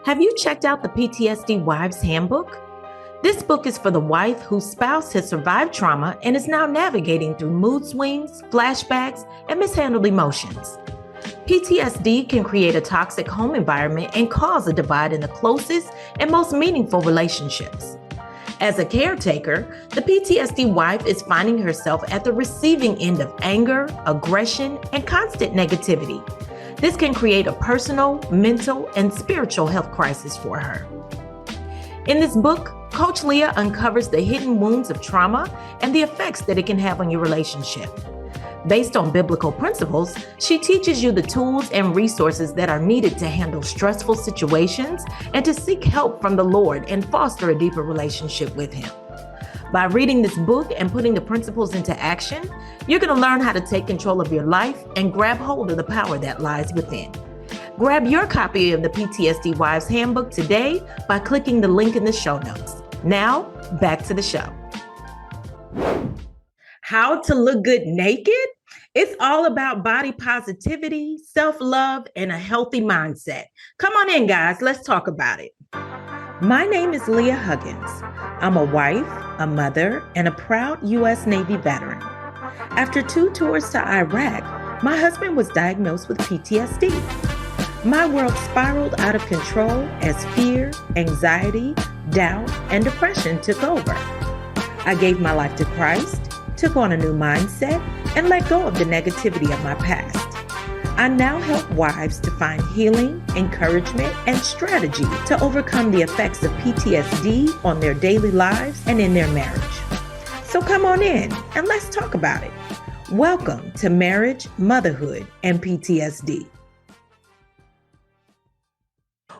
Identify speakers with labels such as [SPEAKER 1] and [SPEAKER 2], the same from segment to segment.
[SPEAKER 1] Have you checked out the PTSD Wives Handbook? This book is for the wife whose spouse has survived trauma and is now navigating through mood swings, flashbacks, and mishandled emotions. PTSD can create a toxic home environment and cause a divide in the closest and most meaningful relationships. As a caretaker, the PTSD wife is finding herself at the receiving end of anger, aggression, and constant negativity. This can create a personal, mental, and spiritual health crisis for her. In this book, Coach Leah uncovers the hidden wounds of trauma and the effects that it can have on your relationship. Based on biblical principles, she teaches you the tools and resources that are needed to handle stressful situations and to seek help from the Lord and foster a deeper relationship with Him. By reading this book and putting the principles into action, you're going to learn how to take control of your life and grab hold of the power that lies within. Grab your copy of the PTSD Wives Handbook today by clicking the link in the show notes. Now, back to the show. How to look good naked? It's all about body positivity, self-love, and a healthy mindset. Come on in, guys. Let's talk about it. My name is Leah Huggins. I'm a wife, a mother, and a proud U.S. Navy veteran. After 2 tours to Iraq, my husband was diagnosed with PTSD. My world spiraled out of control as fear, anxiety, doubt, and depression took over. I gave my life to Christ, took on a new mindset, and let go of the negativity of my past. I now help wives to find healing, encouragement, and strategy to overcome the effects of PTSD on their daily lives and in their marriage. So come on in and let's talk about it. Welcome to Marriage, Motherhood, and PTSD.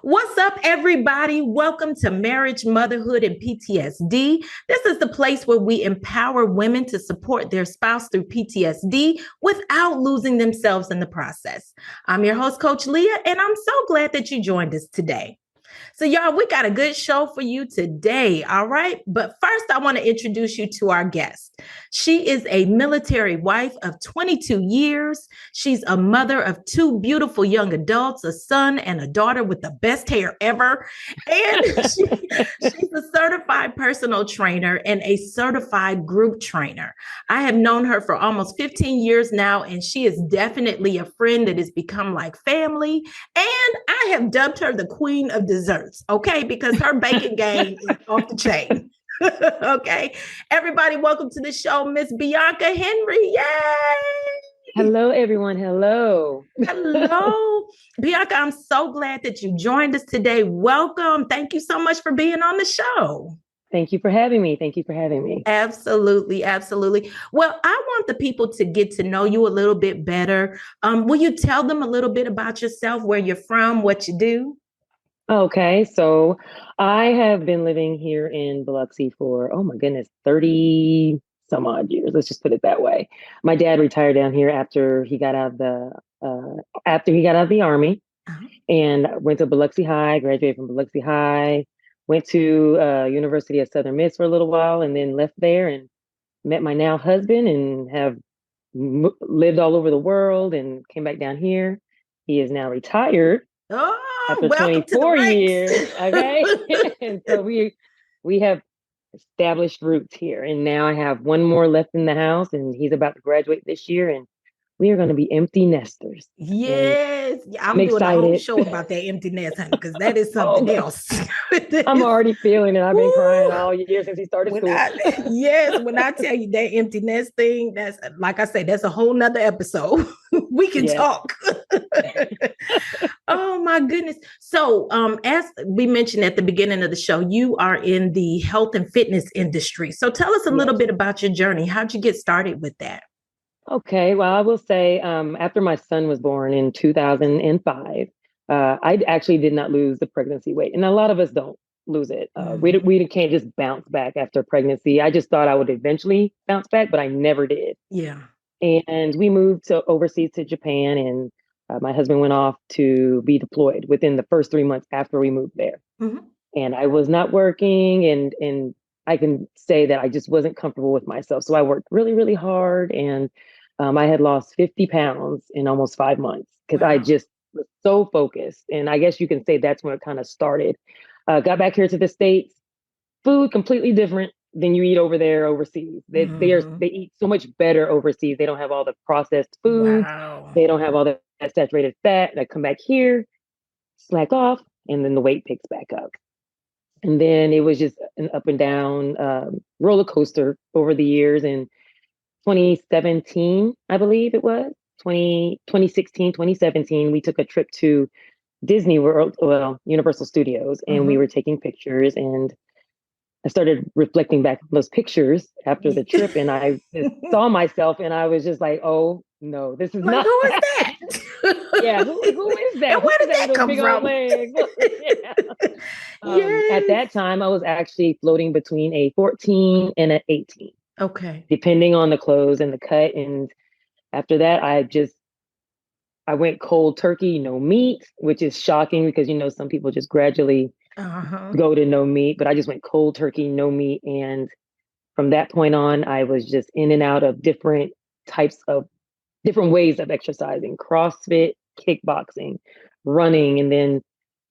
[SPEAKER 1] What's up, everybody? Welcome to Marriage, Motherhood, and PTSD. This is the place where we empower women to support their spouse through PTSD without losing themselves in the process. I'm your host, Coach Leah, and I'm so glad that you joined us today. So y'all, we got a good show for you today, all right? But first, I want to introduce you to our guest. She is a military wife of 22 years. She's a mother of 2 beautiful young adults, a son and a daughter with the best hair ever. And she's a certified personal trainer and a certified group trainer. I have known her for almost 15 years now, and she is definitely a friend that has become like family. And I have dubbed her the queen of desserts, okay? Because her baking game is off the chain. Okay. Everybody, welcome to the show, Miss Bianca Henry. Yay!
[SPEAKER 2] Hello, everyone. Hello.
[SPEAKER 1] Hello. Bianca, I'm so glad that you joined us today. Welcome. Thank you so much for being on the show.
[SPEAKER 2] Thank you for having me. Thank you for having me.
[SPEAKER 1] Absolutely. Absolutely. Well, I want the people to get to know you a little bit better. Will you tell them a little bit about yourself, where you're from, what you do?
[SPEAKER 2] Okay, so I have been living here in Biloxi for, oh my goodness, 30 some odd years. Let's just put it that way. My dad retired down here after he got out of the Army, and went to Biloxi High, graduated from Biloxi High, went to University of Southern Miss for a little while, and then left there and met my now husband and have lived all over the world and came back down here. He is now retired. After 24 years, okay? And so we have established roots here. And now I have one more left in the house, and he's about to graduate this year, and we are going to be empty nesters.
[SPEAKER 1] Yes. I'm doing a whole show about that empty nest, honey, because that is something else.
[SPEAKER 2] I'm already feeling it. I've been crying all year since he started school.
[SPEAKER 1] When I tell you that empty nest thing, that's, like I said, that's a whole nother episode. We can talk. Oh my goodness. So as we mentioned at the beginning of the show, you are in the health and fitness industry. So tell us a little bit about your journey. How'd you get started with that?
[SPEAKER 2] Okay, well, I will say after my son was born in 2005, I actually did not lose the pregnancy weight. And a lot of us don't lose it. We can't just bounce back after pregnancy. I just thought I would eventually bounce back, but I never did.
[SPEAKER 1] Yeah.
[SPEAKER 2] And we moved overseas to Japan, and my husband went off to be deployed within the first 3 months after we moved there. Mm-hmm. And I was not working, and I can say that I just wasn't comfortable with myself. So I worked really, really hard, and I had lost 50 pounds in almost 5 months because I just was so focused. And I guess you can say that's when it kind of started. Got back here to the States, food completely different than you eat over there overseas. They eat so much better overseas. They don't have all the processed foods.
[SPEAKER 1] Wow.
[SPEAKER 2] They don't have all that saturated fat. I come back here, slack off, and then the weight picks back up. And then it was just an up and down roller coaster over the years. And 2017, I believe it was 2016, 2017, we took a trip to Disney World, well, Universal Studios, and we were taking pictures, and I started reflecting back on those pictures after the trip, and I just saw myself, and I was just like, "Oh no, this is not."
[SPEAKER 1] Who is that?
[SPEAKER 2] Yeah, who is that?
[SPEAKER 1] And where did that come
[SPEAKER 2] big
[SPEAKER 1] from?
[SPEAKER 2] Old legs? At that time, I was actually floating between a 14 and an 18.
[SPEAKER 1] Okay.
[SPEAKER 2] Depending on the clothes and the cut, and after that, I went cold turkey, no meat, which is shocking because some people just gradually go to no meat, but I just went cold turkey, no meat. And from that point on, I was just in and out of different ways of exercising: CrossFit, kickboxing, running. And then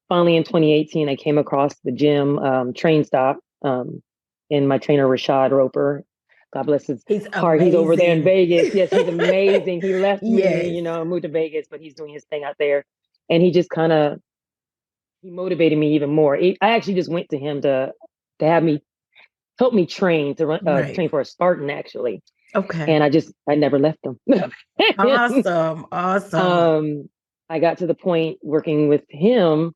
[SPEAKER 2] finally in 2018, I came across the gym, Train Stop, and my trainer, Rashad Roper. God bless his heart. He's over there in Vegas. Yes, he's amazing. He left me, moved to Vegas, but he's doing his thing out there. And he just he motivated me even more. I actually just went to him to help me train to run, train for a Spartan, actually.
[SPEAKER 1] Okay.
[SPEAKER 2] And I never left him.
[SPEAKER 1] Awesome.
[SPEAKER 2] I got to the point working with him,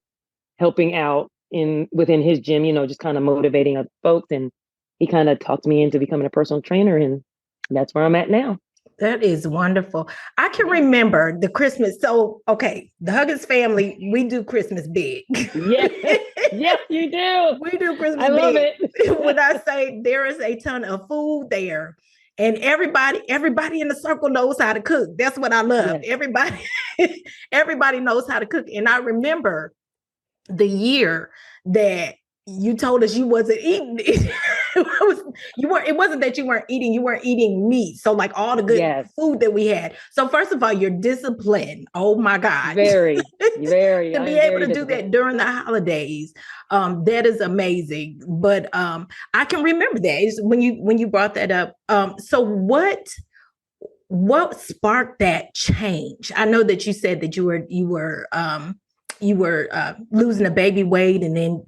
[SPEAKER 2] helping out within his gym, just kind of motivating other folks. And he kind of talked me into becoming a personal trainer, and that's where I'm at now.
[SPEAKER 1] That is wonderful. I can remember the Christmas. So, okay, the Huggins family, we do Christmas big.
[SPEAKER 2] Yes, you do.
[SPEAKER 1] We do Christmas big.
[SPEAKER 2] I love it.
[SPEAKER 1] When I say there is a ton of food there, and everybody in the circle knows how to cook. That's what I love. Yes. Everybody knows how to cook. And I remember the year that you told us you wasn't eating it. It wasn't that you weren't eating meat. So like all the good food that we had. So first of all, your discipline. Oh my God.
[SPEAKER 2] Very.
[SPEAKER 1] To be able to do that during the holidays. That is amazing. But I can remember that when you brought that up. So what sparked that change? I know that you said that you were losing a baby weight, and then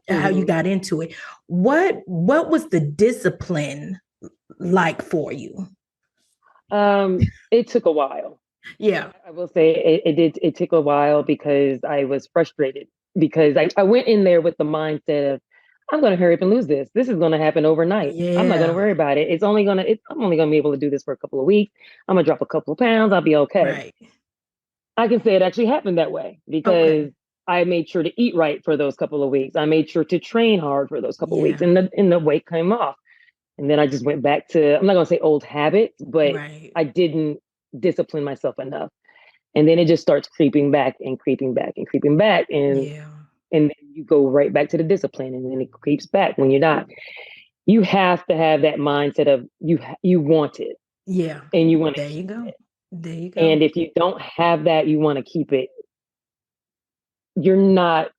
[SPEAKER 1] how you got into it. What was the discipline like for you?
[SPEAKER 2] It took a while.
[SPEAKER 1] Yeah,
[SPEAKER 2] I will say it took a while because I was frustrated, because I went in there with the mindset of, I'm going to hurry up and lose this. This is going to happen overnight. Yeah. I'm not going to worry about it. I'm only going to be able to do this for a couple of weeks. I'm going to drop a couple of pounds. I'll be okay.
[SPEAKER 1] Right.
[SPEAKER 2] I can say it actually happened that way because I made sure to eat right for those couple of weeks. I made sure to train hard for those couple of weeks, and the weight came off. And then I just went back to, I'm not going to say old habits, but I didn't discipline myself enough. And then it just starts creeping back and creeping back and creeping back. And then you go right back to the discipline, and then it creeps back when you're not. You have to have that mindset of you want it.
[SPEAKER 1] Yeah.
[SPEAKER 2] And you want to.
[SPEAKER 1] There you go. There you go.
[SPEAKER 2] And if you don't have that, you want to keep it. You're not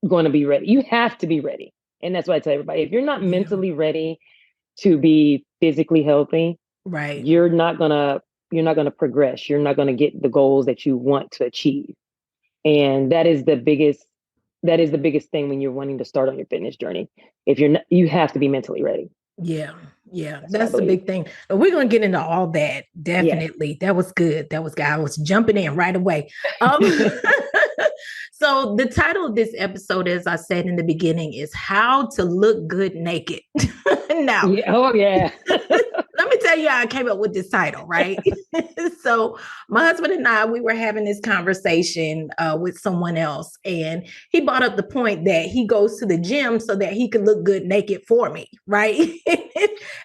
[SPEAKER 2] going to be ready. You have to be ready. And that's why I tell everybody, if you're not mentally ready to be physically healthy,
[SPEAKER 1] right,
[SPEAKER 2] you're not going to progress. You're not going to get the goals that you want to achieve. And that is the biggest thing when you're wanting to start on your fitness journey. If you're not, you have to be mentally ready.
[SPEAKER 1] Yeah. That's the big thing. But we're going to get into all that. Definitely. Yeah. That was good. I was jumping in right away. So the title of this episode, as I said in the beginning, is How to Look Good Naked. Now, let me tell you how I came up with this title, right? So my husband and I, we were having this conversation with someone else, and he brought up the point that he goes to the gym so that he can look good naked for me, right?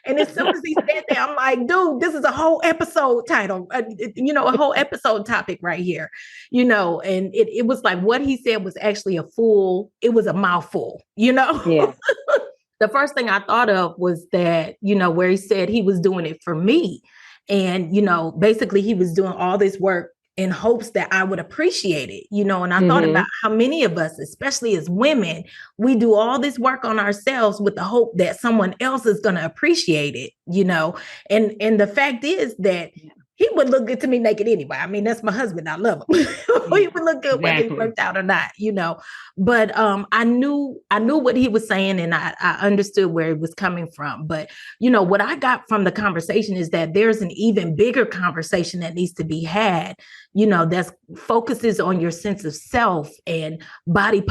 [SPEAKER 1] And as soon as he said that, I'm like, dude, this is a whole episode title, a whole episode topic right here, and it was like what he said was actually it was a mouthful,
[SPEAKER 2] Yeah.
[SPEAKER 1] The first thing I thought of was that, where he said he was doing it for me. And, basically he was doing all this work in hopes that I would appreciate it, and I thought
[SPEAKER 2] Mm-hmm.
[SPEAKER 1] about how many of us, especially as women, we do all this work on ourselves with the hope that someone else is going to appreciate it, and the fact is that he would look good to me naked anyway. I mean, that's my husband. I love him. He would look good whether he
[SPEAKER 2] Exactly.
[SPEAKER 1] worked out or not, But I knew what he was saying, and I understood where he was coming from. But what I got from the conversation is that there's an even bigger conversation that needs to be had, that focuses on your sense of self and body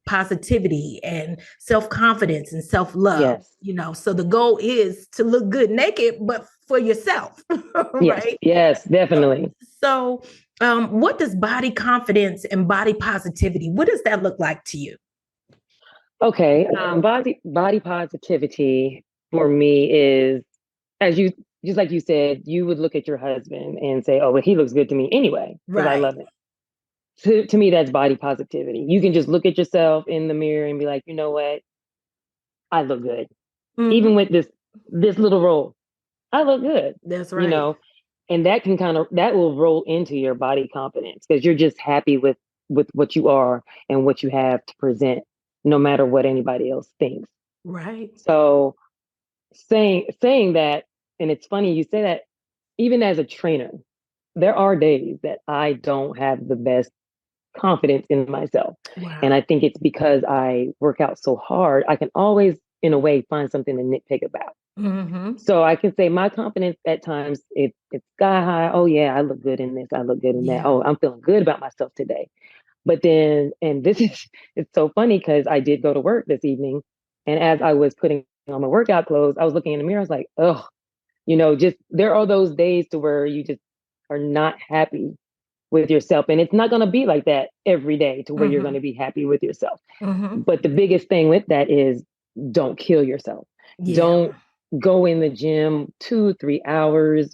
[SPEAKER 1] positivity and self-confidence and self-love.
[SPEAKER 2] Yes.
[SPEAKER 1] So the goal is to look good naked, but for yourself,
[SPEAKER 2] Yes.
[SPEAKER 1] right?
[SPEAKER 2] Yes, definitely.
[SPEAKER 1] So, what does body confidence and body positivity, what does that look like to you?
[SPEAKER 2] Okay. Body positivity for me is, as you just like you said, you would look at your husband and say, "Oh, well, he looks good to me anyway because I
[SPEAKER 1] Right.
[SPEAKER 2] love him." To me, that's body positivity. You can just look at yourself in the mirror and be like, "You know what? I look good."
[SPEAKER 1] Mm-hmm.
[SPEAKER 2] Even with this little roll, I look good.
[SPEAKER 1] That's
[SPEAKER 2] You
[SPEAKER 1] right.
[SPEAKER 2] know, and that will roll into your body confidence because you're just happy with what you are and what you have to present, no matter what anybody else thinks.
[SPEAKER 1] Right.
[SPEAKER 2] So saying that, and it's funny you say that, even as a trainer, there are days that I don't have the best confidence in myself. And
[SPEAKER 1] Wow.
[SPEAKER 2] I think it's because I work out so hard, I can always, in a way, find something to nitpick about.
[SPEAKER 1] Mm-hmm.
[SPEAKER 2] So I can say my confidence at times it's sky high. Oh yeah, I look good in this. I look good in that.
[SPEAKER 1] Yeah.
[SPEAKER 2] Oh, I'm feeling good about myself today. But then, and this is it's so funny because I did go to work this evening, and as I was putting on my workout clothes, I was looking in the mirror. I was like, oh, just there are those days to where you just are not happy with yourself, and it's not going to be like that every day to where you're going
[SPEAKER 1] Mm-hmm.
[SPEAKER 2] to be happy with yourself.
[SPEAKER 1] Mm-hmm.
[SPEAKER 2] But the biggest thing with that is don't kill yourself.
[SPEAKER 1] Yeah.
[SPEAKER 2] Don't go in the gym 2, 3 hours.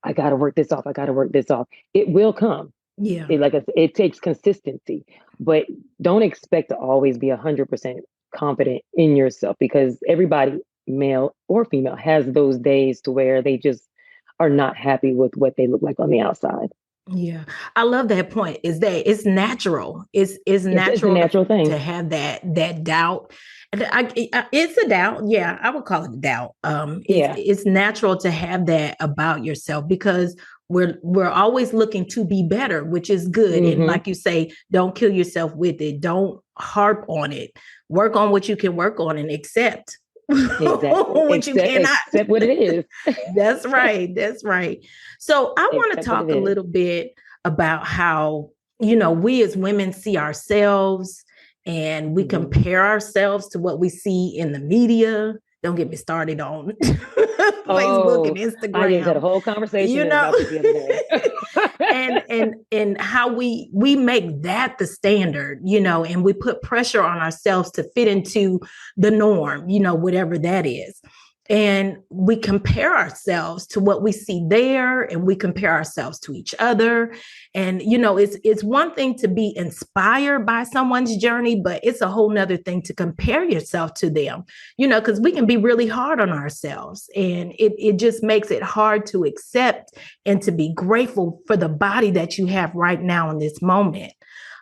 [SPEAKER 2] I got to work this off. I got to work this off. It will come.
[SPEAKER 1] Yeah.
[SPEAKER 2] It takes consistency, but don't expect to always be 100% confident in yourself because everybody, male or female, has those days to where they just are not happy with what they look like on the outside.
[SPEAKER 1] Yeah, I love that point. Is that it's natural. It's
[SPEAKER 2] It's a
[SPEAKER 1] natural
[SPEAKER 2] natural
[SPEAKER 1] to
[SPEAKER 2] thing.
[SPEAKER 1] have that doubt. And it's a doubt. Yeah, I would call it a doubt.
[SPEAKER 2] Yeah.
[SPEAKER 1] It's natural to have that about yourself because we're always looking to be better, which is good. And
[SPEAKER 2] Hmm.
[SPEAKER 1] like you say, don't kill yourself with it. Don't harp on it. Work on what you can work on and accept
[SPEAKER 2] Exactly.
[SPEAKER 1] what you cannot.
[SPEAKER 2] Accept what it is.
[SPEAKER 1] That's right. That's right. So I want to
[SPEAKER 2] Accept what it
[SPEAKER 1] talk a
[SPEAKER 2] is.
[SPEAKER 1] little bit about how, we as women see ourselves and we
[SPEAKER 2] Hmm.
[SPEAKER 1] compare ourselves to what we see in the media. Don't get me started on Facebook and
[SPEAKER 2] Oh, I just had a
[SPEAKER 1] Instagram,
[SPEAKER 2] whole conversation
[SPEAKER 1] you know.
[SPEAKER 2] about this the other day.
[SPEAKER 1] and how we make that the standard, and we put pressure on ourselves to fit into the norm, whatever that is. And we compare ourselves to what we see there, and we compare ourselves to each other. And it's one thing to be inspired by someone's journey, but it's a whole nother thing to compare yourself to them, because we can be really hard on ourselves, and it just makes it hard to accept and to be grateful for the body that you have right now in this moment.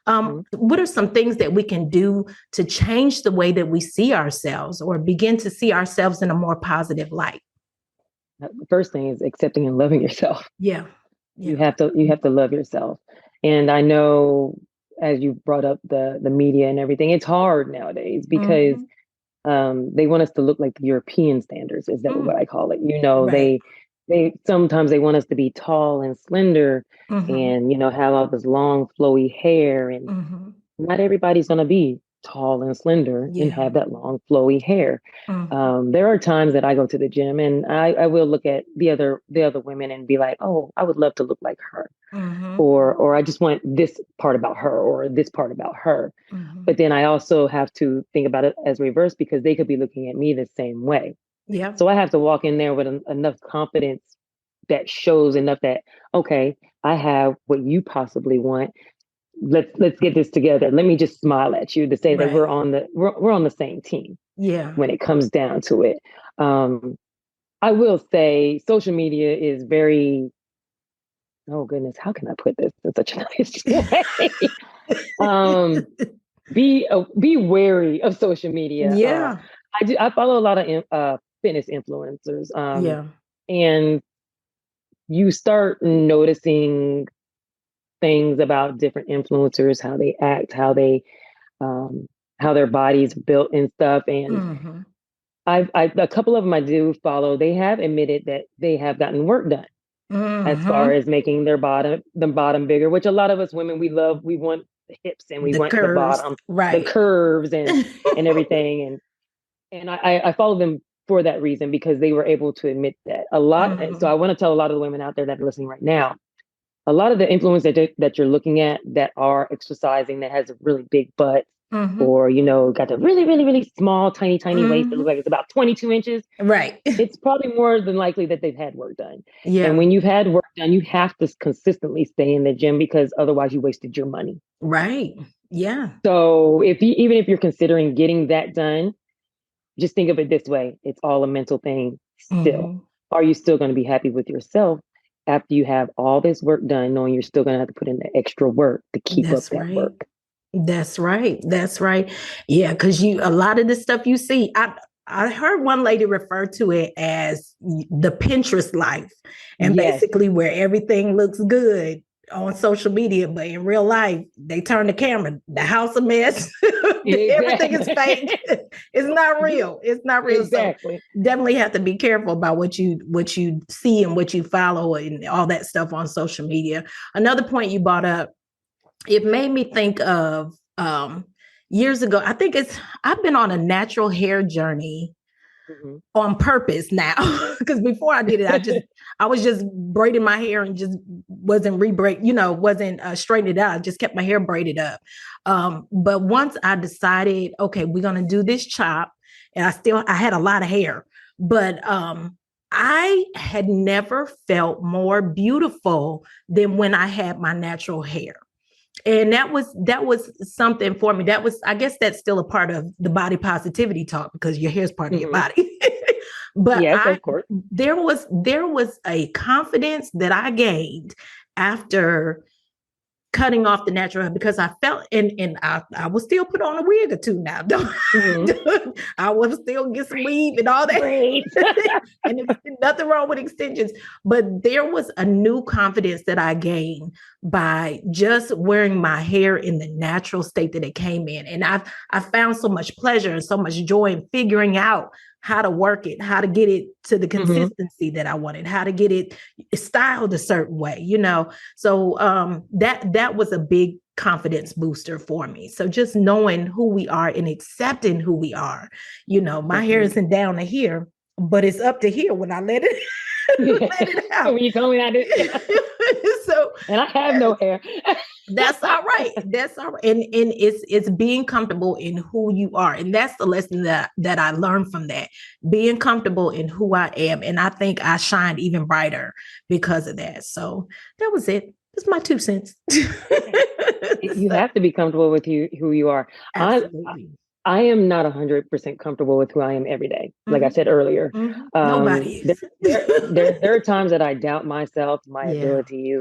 [SPEAKER 2] Mhm.
[SPEAKER 1] What are some things that we can do to change the way that we see ourselves or begin to see ourselves in a more positive light?
[SPEAKER 2] The first thing is accepting and loving yourself.
[SPEAKER 1] Yeah.
[SPEAKER 2] You
[SPEAKER 1] Yeah.
[SPEAKER 2] have to you have to love yourself. And I know, as you brought up the media and everything, it's hard nowadays because
[SPEAKER 1] Mm-hmm.
[SPEAKER 2] they want us to look like the European standards, is that what
[SPEAKER 1] Mm.
[SPEAKER 2] I call it?
[SPEAKER 1] Right.
[SPEAKER 2] They sometimes they want us to be tall and slender
[SPEAKER 1] Mm-hmm.
[SPEAKER 2] and have all this long flowy hair, and
[SPEAKER 1] Mm-hmm.
[SPEAKER 2] not everybody's going to be tall and slender and
[SPEAKER 1] Yeah.
[SPEAKER 2] have that long flowy hair.
[SPEAKER 1] Mm-hmm.
[SPEAKER 2] There are times that I go to the gym and I will look at the other women and be like, oh, I would love to look like her,
[SPEAKER 1] Mm-hmm.
[SPEAKER 2] or I just want this part about her or this part about her.
[SPEAKER 1] Mm-hmm.
[SPEAKER 2] But then I also have to think about it as reverse because they could be looking at me the same way.
[SPEAKER 1] Yeah.
[SPEAKER 2] So I have to walk in there with enough confidence that shows enough that, okay, I have what you possibly want. Let's get this together. Let me just smile at you to say that
[SPEAKER 1] Right.
[SPEAKER 2] we're on the same team
[SPEAKER 1] Yeah.
[SPEAKER 2] when it comes down to it. Um, I will say social media is very oh goodness, how can I put this in such a nice way? um, be wary of social media.
[SPEAKER 1] Yeah.
[SPEAKER 2] I follow a lot of fitness influencers,
[SPEAKER 1] Yeah.
[SPEAKER 2] and you start noticing things about different influencers, how they act, um, how their body's built and stuff. And
[SPEAKER 1] Mm-hmm.
[SPEAKER 2] a couple of them I do follow. They have admitted that they have gotten work done as far
[SPEAKER 1] Mm-hmm.
[SPEAKER 2] as making the bottom bigger, which a lot of us women, we love. We want the hips and we
[SPEAKER 1] The
[SPEAKER 2] want the
[SPEAKER 1] curves.
[SPEAKER 2] bottom, the
[SPEAKER 1] Right.
[SPEAKER 2] curves and everything. And I follow them for that reason because they were able to admit that a lot. So
[SPEAKER 1] Mm-hmm.
[SPEAKER 2] I want to tell a lot of the women out there that are listening right now, a lot of the influence that you're looking at that are exercising that has a really big butt
[SPEAKER 1] Mm-hmm.
[SPEAKER 2] or, got the really, really, really small, tiny, tiny waist that looks
[SPEAKER 1] Mm-hmm.
[SPEAKER 2] like it's about 22 inches,
[SPEAKER 1] Right.
[SPEAKER 2] it's probably more than likely that they've had work done. And
[SPEAKER 1] Yeah.
[SPEAKER 2] when you've had work done, you have to consistently stay in the gym because otherwise you wasted your money.
[SPEAKER 1] Right. Yeah.
[SPEAKER 2] So even if you're considering getting that done, just think of it this way. It's all a mental thing still.
[SPEAKER 1] Mm-hmm.
[SPEAKER 2] Are you still going to be happy with yourself after you have all this work done, knowing you're still going to have to put in the extra work to keep up
[SPEAKER 1] That's
[SPEAKER 2] that
[SPEAKER 1] right.
[SPEAKER 2] work?
[SPEAKER 1] That's right. That's right. Yeah, because a lot of the stuff you see, I heard one lady refer to it as the Pinterest life, and
[SPEAKER 2] Yes,
[SPEAKER 1] basically where everything looks good on social media, but in real life, they turn the camera, the house a mess, everything is
[SPEAKER 2] exactly.
[SPEAKER 1] fake. It's not real. It's not real. So
[SPEAKER 2] Exactly.
[SPEAKER 1] definitely have to be careful about what you see and what you follow and all that stuff on social media. Another point you brought up, it made me think of years ago. I've been on a natural hair journey
[SPEAKER 2] Mm-hmm.
[SPEAKER 1] on purpose now. Because before I did it, I was just braiding my hair and just wasn't wasn't straightening it out. I just kept my hair braided up. But once I decided, okay, we're gonna do this chop, and I had a lot of hair, but I had never felt more beautiful than when I had my natural hair. And that was something for me. I guess that's still a part of the body positivity talk because your hair is part of your
[SPEAKER 2] Mm-hmm.
[SPEAKER 1] body. But
[SPEAKER 2] Yes, of course.
[SPEAKER 1] there was a confidence that I gained after cutting off the natural hair because I felt and I will still put on a wig or two now.
[SPEAKER 2] Mm-hmm.
[SPEAKER 1] I will still get some weave and all that.
[SPEAKER 2] Great.
[SPEAKER 1] And there's nothing wrong with extensions. But there was a new confidence that I gained by just wearing my hair in the natural state that it came in. And I found so much pleasure and so much joy in figuring out how to work it, how to get it to the
[SPEAKER 2] Mm-hmm.
[SPEAKER 1] consistency that I wanted, how to get it styled a certain way, So that was a big confidence booster for me. So just knowing who we are and accepting who we are, my hair
[SPEAKER 2] Mm-hmm.
[SPEAKER 1] isn't down to here, but it's up to here when I let it, let it out.
[SPEAKER 2] When you told me that,
[SPEAKER 1] So,
[SPEAKER 2] and I have no hair.
[SPEAKER 1] that's all right. That's all right. And it's being comfortable in who you are. And that's the lesson that I learned from that. Being comfortable in who I am. And I think I shined even brighter because of that. So that was it. That's my 2 cents.
[SPEAKER 2] You have to be comfortable with who you are.
[SPEAKER 1] Absolutely.
[SPEAKER 2] I am not 100% comfortable with who I am every day. Like I
[SPEAKER 1] Mm-hmm.
[SPEAKER 2] said earlier,
[SPEAKER 1] Mm-hmm. Nobody is.
[SPEAKER 2] there are times that I doubt myself, my
[SPEAKER 1] Yeah.
[SPEAKER 2] abilities,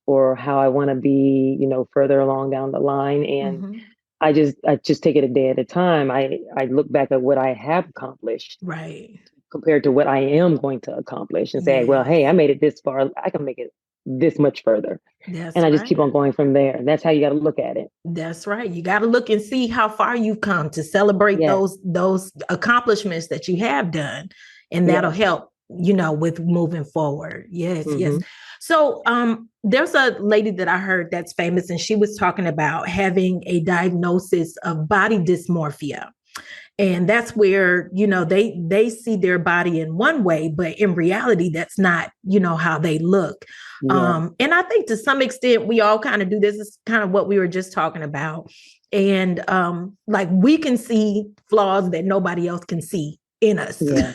[SPEAKER 2] or how I want to be, further along down the line. And
[SPEAKER 1] Mm-hmm.
[SPEAKER 2] I just take it a day at a time. I look back at what I have accomplished
[SPEAKER 1] Right.
[SPEAKER 2] compared to what I am going to accomplish and say, well,
[SPEAKER 1] Yes.
[SPEAKER 2] hey, I made it this far. I can make it this much further.
[SPEAKER 1] That's
[SPEAKER 2] And I just
[SPEAKER 1] right.
[SPEAKER 2] keep on going from there. That's how you got to look at it.
[SPEAKER 1] That's right. You got to look and see how far you've come to celebrate
[SPEAKER 2] Yes.
[SPEAKER 1] those accomplishments that you have done, and that'll
[SPEAKER 2] Yes.
[SPEAKER 1] help, with moving forward. Yes, yes.
[SPEAKER 2] Mm-hmm.
[SPEAKER 1] So, there's a lady that I heard that's famous, and she was talking about having a diagnosis of body dysmorphia. And that's where, they see their body in one way, but in reality, that's not, how they look.
[SPEAKER 2] Yeah.
[SPEAKER 1] And I think to some extent, we all kind of do this. Is kind of what we were just talking about. And like we can see flaws that nobody else can see in us,
[SPEAKER 2] Yeah.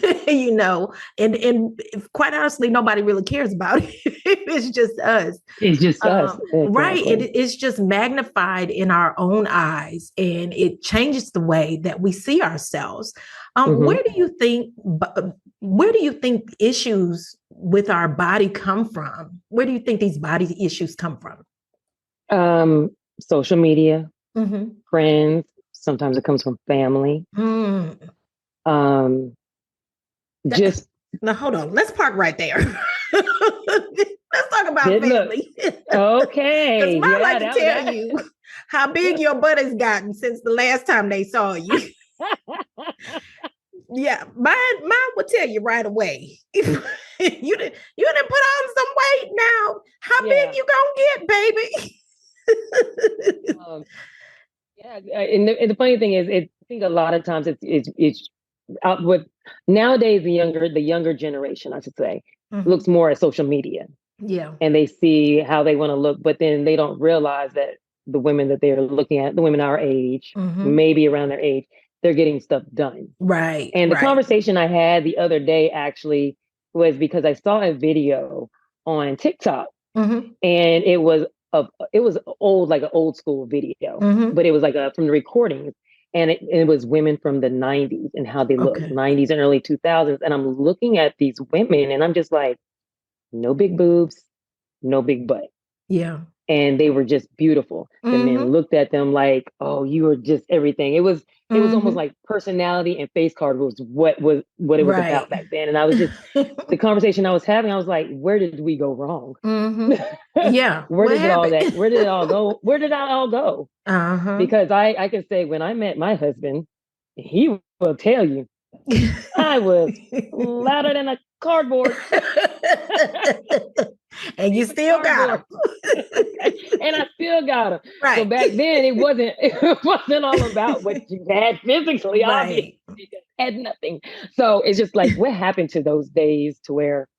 [SPEAKER 1] and quite honestly, nobody really cares about it. It's just us.
[SPEAKER 2] It's just us.
[SPEAKER 1] Right.
[SPEAKER 2] Exactly.
[SPEAKER 1] It's just magnified in our own eyes, and it changes the way that we see ourselves.
[SPEAKER 2] Mm-hmm.
[SPEAKER 1] Where do you think issues with our body come from? Where do you think these body issues come from?
[SPEAKER 2] Social media, friends. Sometimes it comes from family. Just
[SPEAKER 1] now, hold on. Let's park right there. Let's talk about family.
[SPEAKER 2] Okay.
[SPEAKER 1] Because I like to tell you how big your butt has gotten since the last time they saw you. Yeah, mine will tell you right away. you didn't put on some weight now. How big you gonna get, baby?
[SPEAKER 2] And the funny thing is, I think a lot of times it's out with nowadays the younger generation, I should say, looks more at social media.
[SPEAKER 1] Yeah.
[SPEAKER 2] And they see how they want to look, but then they don't realize that the women that they're looking at, the women our age, maybe around their age, they're getting stuff done.
[SPEAKER 1] Right.
[SPEAKER 2] And the conversation I had the other day actually was because I saw a video on TikTok, and it was old, like an old school video, but it was like from the recordings, and it was women from the 90s and how they look, 90s and early 2000s. And I'm looking at these women and I'm just like, no big boobs, no big butt.
[SPEAKER 1] Yeah.
[SPEAKER 2] And they were just beautiful. The men looked at them like, oh, you are just everything. It was almost like personality and face card was what it was about back then. And I was just, the conversation I was having, I was like, where did we go wrong?
[SPEAKER 1] Yeah.
[SPEAKER 2] Where did it all go? Where did that all go? Because I can say when I met my husband, he will tell you, I was louder than a cardboard.
[SPEAKER 1] And you still got him.
[SPEAKER 2] And I still got him. Right. So back then it wasn't all about what you had physically, obviously. You had nothing. So it's just like, what happened to those days to where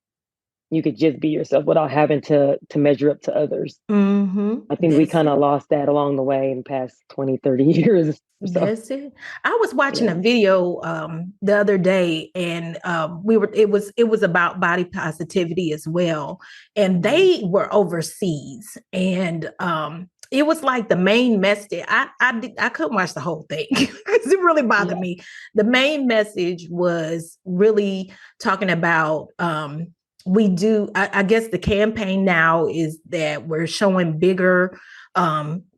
[SPEAKER 2] you could just be yourself without having to measure up to others? I think we kind of lost that along the way in the past 20, 30 years. So.
[SPEAKER 1] That's it. I was watching a video the other day, and it was about body positivity as well. And they were overseas, and it was like the main message. I couldn't watch the whole thing because it really bothered me. The main message was really talking about I guess the campaign now is that we're showing bigger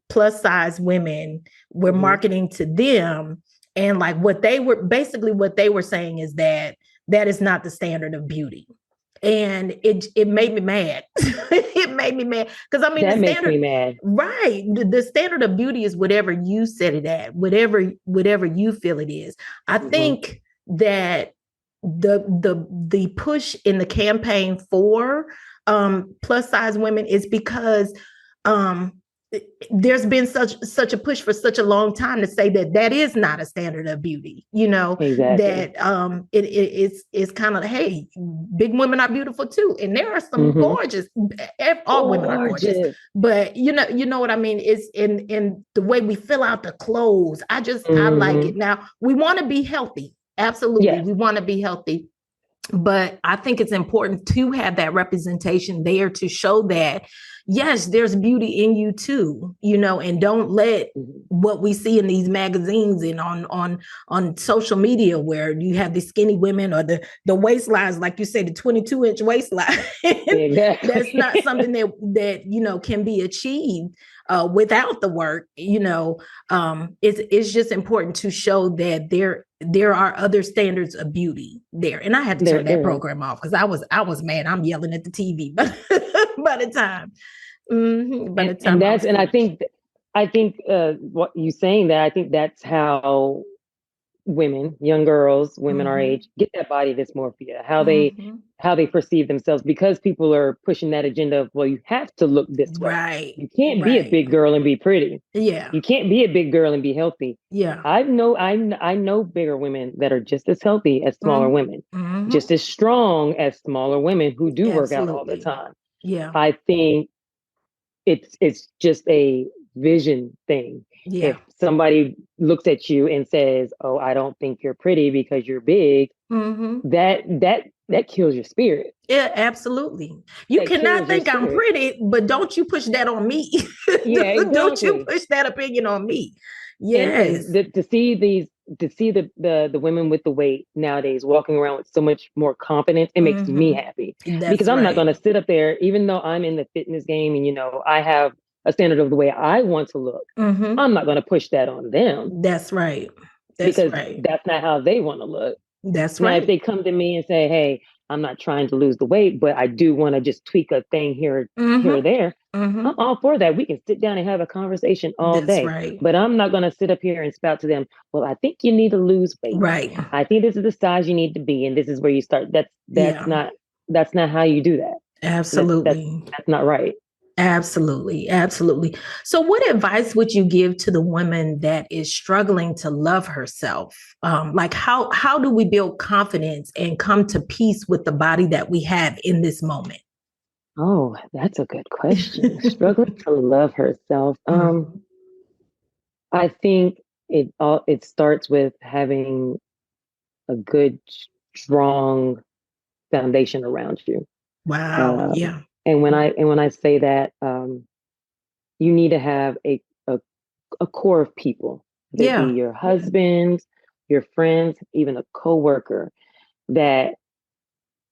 [SPEAKER 1] plus size women. We're marketing to them, and like what they were saying is that is not the standard of beauty. And it made me mad. It made me mad because I mean
[SPEAKER 2] that makes me mad.
[SPEAKER 1] Right? The standard of beauty is whatever you set it at, whatever you feel it is. I think that the push in the campaign for plus size women is because there's been such a push for such a long time to say that is not a standard of beauty, that it's kind of, hey, big women are beautiful too, and there are some gorgeous, all women are gorgeous, but you know what I mean, is in the way we fill out the clothes. I like it. Now we want to be healthy, absolutely, we want to be healthy, but I think it's important to have that representation there to show that yes, there's beauty in you too, and don't let what we see in these magazines and on social media where you have the skinny women or the waistlines, like you say, the 22-inch waistline. That's not something that can be achieved without the work. It's just important to show that there are other standards of beauty there. And I had to turn that program off because I was mad. I'm yelling at the TV by the time.
[SPEAKER 2] I think what you saying that, I think that's how women, young girls, women our age, get that body dysmorphia, how they perceive themselves, because people are pushing that agenda of, well, you have to look this way.
[SPEAKER 1] Right.
[SPEAKER 2] You can't be a big girl and be pretty.
[SPEAKER 1] Yeah.
[SPEAKER 2] You can't be a big girl and be healthy.
[SPEAKER 1] Yeah.
[SPEAKER 2] I know bigger women that are just as healthy as smaller women, just as strong as smaller women who do work out all the time.
[SPEAKER 1] Yeah.
[SPEAKER 2] I think it's just a vision thing.
[SPEAKER 1] Yeah.
[SPEAKER 2] If somebody looks at you and says, "Oh, I don't think you're pretty because you're big," that kills your spirit.
[SPEAKER 1] Yeah, absolutely. You cannot think I'm pretty, but don't you push that on me. Yeah, exactly. Don't you push that opinion on me. Yes.
[SPEAKER 2] And to see to see the women with the weight nowadays walking around with so much more confidence, it makes me happy.
[SPEAKER 1] That's
[SPEAKER 2] because I'm not
[SPEAKER 1] right.
[SPEAKER 2] going to sit up there, even though I'm in the fitness game and, I have a standard of the way I want to look. I'm not going to push that on them
[SPEAKER 1] That's right. That's
[SPEAKER 2] because
[SPEAKER 1] right.
[SPEAKER 2] that's not how they want to look.
[SPEAKER 1] That's
[SPEAKER 2] Now, if
[SPEAKER 1] right.
[SPEAKER 2] they come to me and say, hey, I'm not trying to lose the weight, but I do want to just tweak a thing here or there, I'm all for that. We can sit down and have a conversation all
[SPEAKER 1] That's
[SPEAKER 2] day.
[SPEAKER 1] right.
[SPEAKER 2] But I'm not going to sit up here and spout to them, well, I think you need to lose weight.
[SPEAKER 1] Right.
[SPEAKER 2] I think this is the size you need to be, and this is where you start. That's not how you do that.
[SPEAKER 1] Absolutely.
[SPEAKER 2] That's not right.
[SPEAKER 1] Absolutely. Absolutely. So what advice would you give to the woman that is struggling to love herself? Like how do we build confidence and come to peace with the body that we have in this moment?
[SPEAKER 2] Oh, that's a good question. Struggling to love herself. I think it starts with having a good, strong foundation around you.
[SPEAKER 1] Wow. Yeah.
[SPEAKER 2] And when I say that, you need to have a core of people. They be
[SPEAKER 1] Yeah.
[SPEAKER 2] your husband, your friends, even a coworker that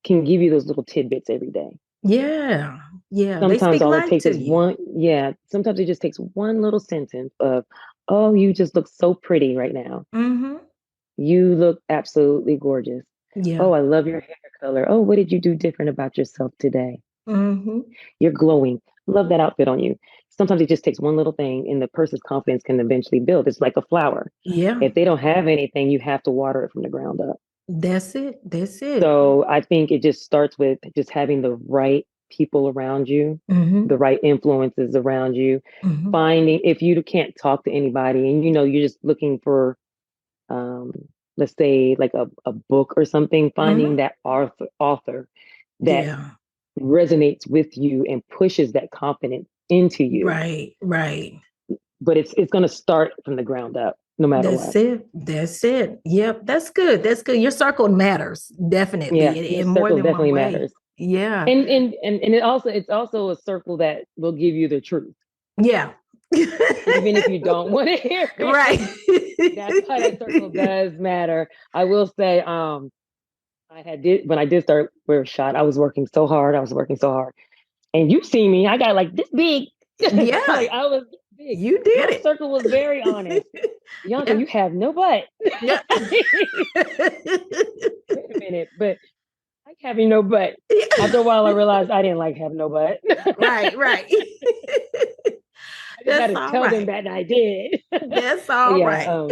[SPEAKER 2] can give you those little tidbits every day.
[SPEAKER 1] Yeah. Yeah. They
[SPEAKER 2] Sometimes
[SPEAKER 1] speak
[SPEAKER 2] all it
[SPEAKER 1] life
[SPEAKER 2] takes
[SPEAKER 1] to
[SPEAKER 2] is
[SPEAKER 1] you.
[SPEAKER 2] sometimes it just takes one little sentence of, oh, you just look so pretty right now. You look absolutely gorgeous.
[SPEAKER 1] Yeah.
[SPEAKER 2] Oh, I love your hair color. Oh, what did you do different about yourself today? You're glowing. Love that outfit on you. Sometimes it just takes one little thing and the person's confidence can eventually build. It's like a flower.
[SPEAKER 1] Yeah.
[SPEAKER 2] If they don't have anything, you have to water it from the ground up.
[SPEAKER 1] That's it. That's it.
[SPEAKER 2] So I think it just starts with just having the right people around you, the right influences around you, finding, if you can't talk to anybody and you're just looking for, let's say like a book or something, finding that author that resonates with you and pushes that confidence into you.
[SPEAKER 1] Right. Right.
[SPEAKER 2] But it's going to start from the ground up, no matter
[SPEAKER 1] That's
[SPEAKER 2] what.
[SPEAKER 1] it. That's it. Yep. That's good. That's good. Your circle matters definitely
[SPEAKER 2] Yeah,
[SPEAKER 1] in,
[SPEAKER 2] your
[SPEAKER 1] in more
[SPEAKER 2] circle
[SPEAKER 1] than one
[SPEAKER 2] definitely
[SPEAKER 1] way.
[SPEAKER 2] matters.
[SPEAKER 1] Yeah.
[SPEAKER 2] And it's also a circle that will give you the truth.
[SPEAKER 1] Yeah.
[SPEAKER 2] Even if you don't want to hear it.
[SPEAKER 1] Right.
[SPEAKER 2] That's why that circle does matter. I will say, when I did start wear shot, I was working so hard. And you see me, I got like this big.
[SPEAKER 1] Yeah.
[SPEAKER 2] Like I was big.
[SPEAKER 1] You did
[SPEAKER 2] My
[SPEAKER 1] it.
[SPEAKER 2] circle was very honest. Bianca, you have no butt.
[SPEAKER 1] Yeah.
[SPEAKER 2] Wait a minute, but like having no butt. After a while, I realized I didn't like having no butt.
[SPEAKER 1] Right.
[SPEAKER 2] I just had to tell them that I did.
[SPEAKER 1] That's all right.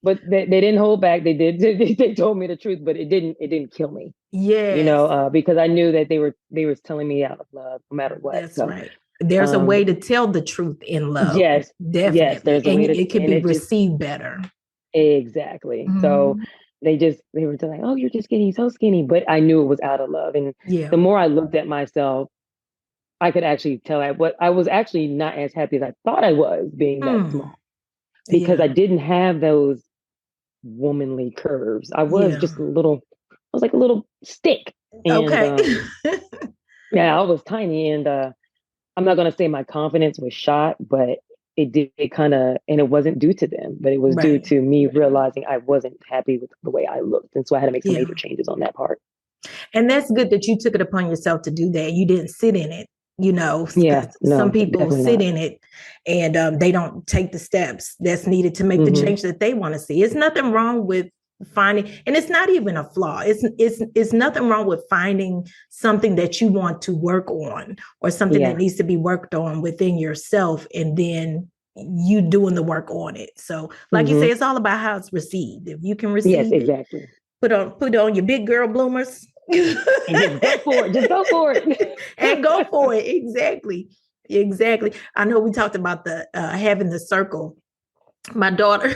[SPEAKER 2] But they didn't hold back. They did. They told me the truth, but it didn't kill me.
[SPEAKER 1] Yes.
[SPEAKER 2] Because I knew that they were telling me out of love, no matter what.
[SPEAKER 1] That's right. There's a way to tell the truth in love.
[SPEAKER 2] Yes,
[SPEAKER 1] definitely.
[SPEAKER 2] Yes, there's a way
[SPEAKER 1] it can be received better.
[SPEAKER 2] Exactly. So they were just like, oh, you're just getting so skinny. But I knew it was out of love. And the more I looked at myself, I could actually tell I was actually not as happy as I thought I was being that small. Because I didn't have those womanly curves. I was just I was like a little stick. And,
[SPEAKER 1] okay.
[SPEAKER 2] I was tiny. And I'm not going to say my confidence was shot, but it kind of, and it wasn't due to them, but it was due to me realizing I wasn't happy with the way I looked. And so I had to make some major changes on that part.
[SPEAKER 1] And that's good that you took it upon yourself to do that. You didn't sit in it, some people sit in it and they don't take the steps that's needed to make the change that they want to see. It's nothing wrong with finding, and it's not even a flaw. It's nothing wrong with finding something that you want to work on or something that needs to be worked on within yourself, and then you doing the work on it. So like you say, it's all about how it's received. If you can receive
[SPEAKER 2] exactly.
[SPEAKER 1] Put on your big girl bloomers.
[SPEAKER 2] And just go for it.
[SPEAKER 1] And go for it. Exactly. I know we talked about the having the circle. My daughter,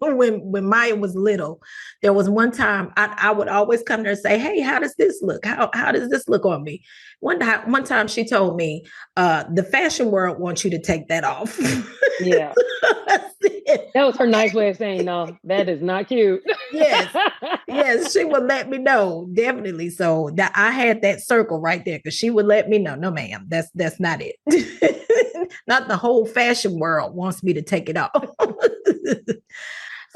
[SPEAKER 1] when Maya was little, there was one time I would always come there and say, hey, how does this look? How does this look on me? One time she told me, the fashion world wants you to take that off.
[SPEAKER 2] Yeah. That was her nice way of saying, no, that is not cute.
[SPEAKER 1] Yes, she would let me know, definitely. So I had that circle right there because she would let me know, no, ma'am, that's not it. Not the whole fashion world wants me to take it off.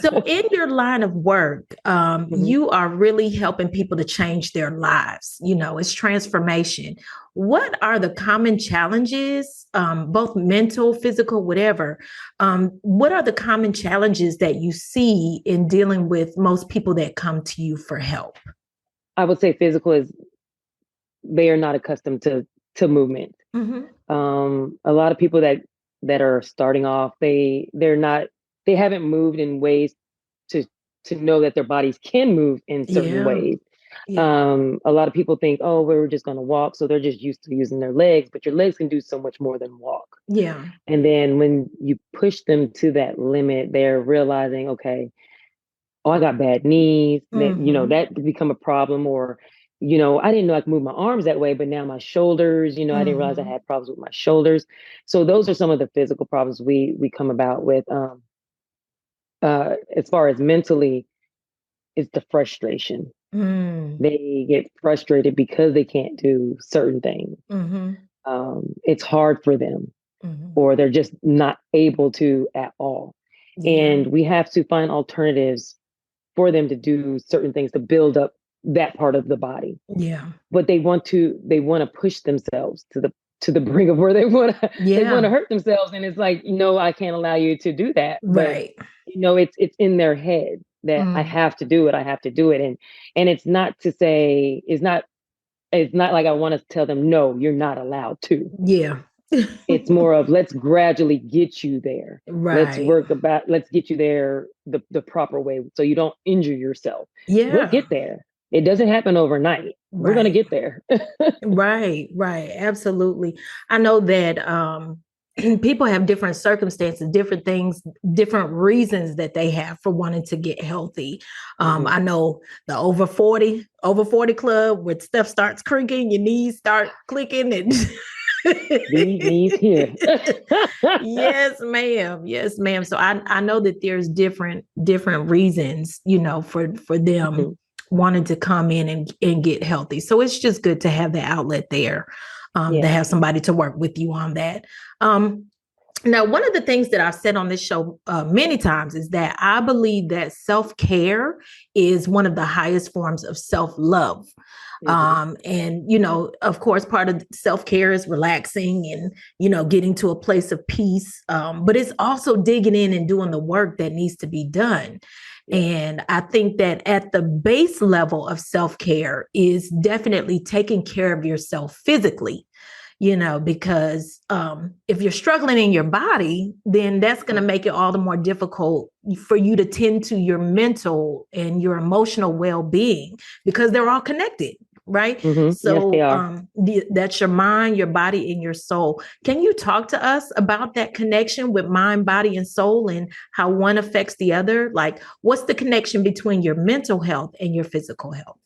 [SPEAKER 1] So, in your line of work,
[SPEAKER 2] Mhm.
[SPEAKER 1] you are really helping people to change their lives. It's transformation. What are the common challenges, both mental, physical, whatever? What are the common challenges that you see in dealing with most people that come to you for help?
[SPEAKER 2] I would say physical is they are not accustomed to movement.
[SPEAKER 1] Mm-hmm.
[SPEAKER 2] A lot of people that are starting off, they haven't moved in ways to to know that their bodies can move in certain
[SPEAKER 1] Yeah.
[SPEAKER 2] ways.
[SPEAKER 1] Yeah.
[SPEAKER 2] A lot of people think, oh, we were just going to walk, so they're just used to using their legs, but your legs can do so much more than walk.
[SPEAKER 1] Yeah.
[SPEAKER 2] And then when you push them to that limit, they're realizing, okay, oh, I got bad knees,
[SPEAKER 1] Mm-hmm.
[SPEAKER 2] that could become a problem. Or, I didn't know I could move my arms that way, but now my shoulders, I didn't realize I
[SPEAKER 1] Mm-hmm.
[SPEAKER 2] had problems with my shoulders. So those are some of the physical problems we come about with. As far as mentally, it's the frustration.
[SPEAKER 1] Mm.
[SPEAKER 2] They get frustrated because they can't do certain things.
[SPEAKER 1] Mm-hmm.
[SPEAKER 2] It's hard for them,
[SPEAKER 1] Mm-hmm.
[SPEAKER 2] or they're just not able to at all.
[SPEAKER 1] Yeah.
[SPEAKER 2] And we have to find alternatives for them to do certain things to build up that part of the body.
[SPEAKER 1] Yeah.
[SPEAKER 2] But they want to push themselves to the brink of where they want to
[SPEAKER 1] Yeah.
[SPEAKER 2] hurt themselves. And it's like, no, I can't allow you to do that. But
[SPEAKER 1] Right.
[SPEAKER 2] it's in their head that I
[SPEAKER 1] Mm.
[SPEAKER 2] have to do it. I have to do it. And it's not to say, it's not like I want to tell them, no, you're not allowed to.
[SPEAKER 1] Yeah.
[SPEAKER 2] It's more of, let's gradually get you there.
[SPEAKER 1] Right.
[SPEAKER 2] Let's get you there the proper way so you don't injure yourself. We'll
[SPEAKER 1] Yeah.
[SPEAKER 2] get there. It doesn't happen overnight. We're going to
[SPEAKER 1] Right.
[SPEAKER 2] get there.
[SPEAKER 1] Right. Right. Absolutely. I know that people have different circumstances, different things, different reasons that they have for wanting to get healthy.
[SPEAKER 2] Mhm.
[SPEAKER 1] I know the over 40 club where stuff starts creaking, your knees start clicking and
[SPEAKER 2] These knees here.
[SPEAKER 1] yes, ma'am. Yes, ma'am. So I know that there's different reasons, for them
[SPEAKER 2] Mhm.
[SPEAKER 1] wanting to come in and get healthy. So it's just good to have the outlet there, to
[SPEAKER 2] Yeah.
[SPEAKER 1] have somebody to work with you on that. Um, Now, one of the things that I've said on this show many times is that I believe that self-care is one of the highest forms of self-love.
[SPEAKER 2] Mhm.
[SPEAKER 1] And, of course, part of self-care is relaxing and, getting to a place of peace. But it's also digging in and doing the work that needs to be done.
[SPEAKER 2] Yeah.
[SPEAKER 1] And I think that at the base level of self-care is definitely taking care of yourself physically, because if you're struggling in your body, then that's going to make it all the more difficult for you to tend to your mental and your emotional well-being because they're all connected, right?
[SPEAKER 2] Yes, they
[SPEAKER 1] So
[SPEAKER 2] are.
[SPEAKER 1] that's your mind, your body, and your soul. Can you talk to us about that connection with mind, body, and soul and how one affects the other? Like, what's the connection between your mental health and your physical health?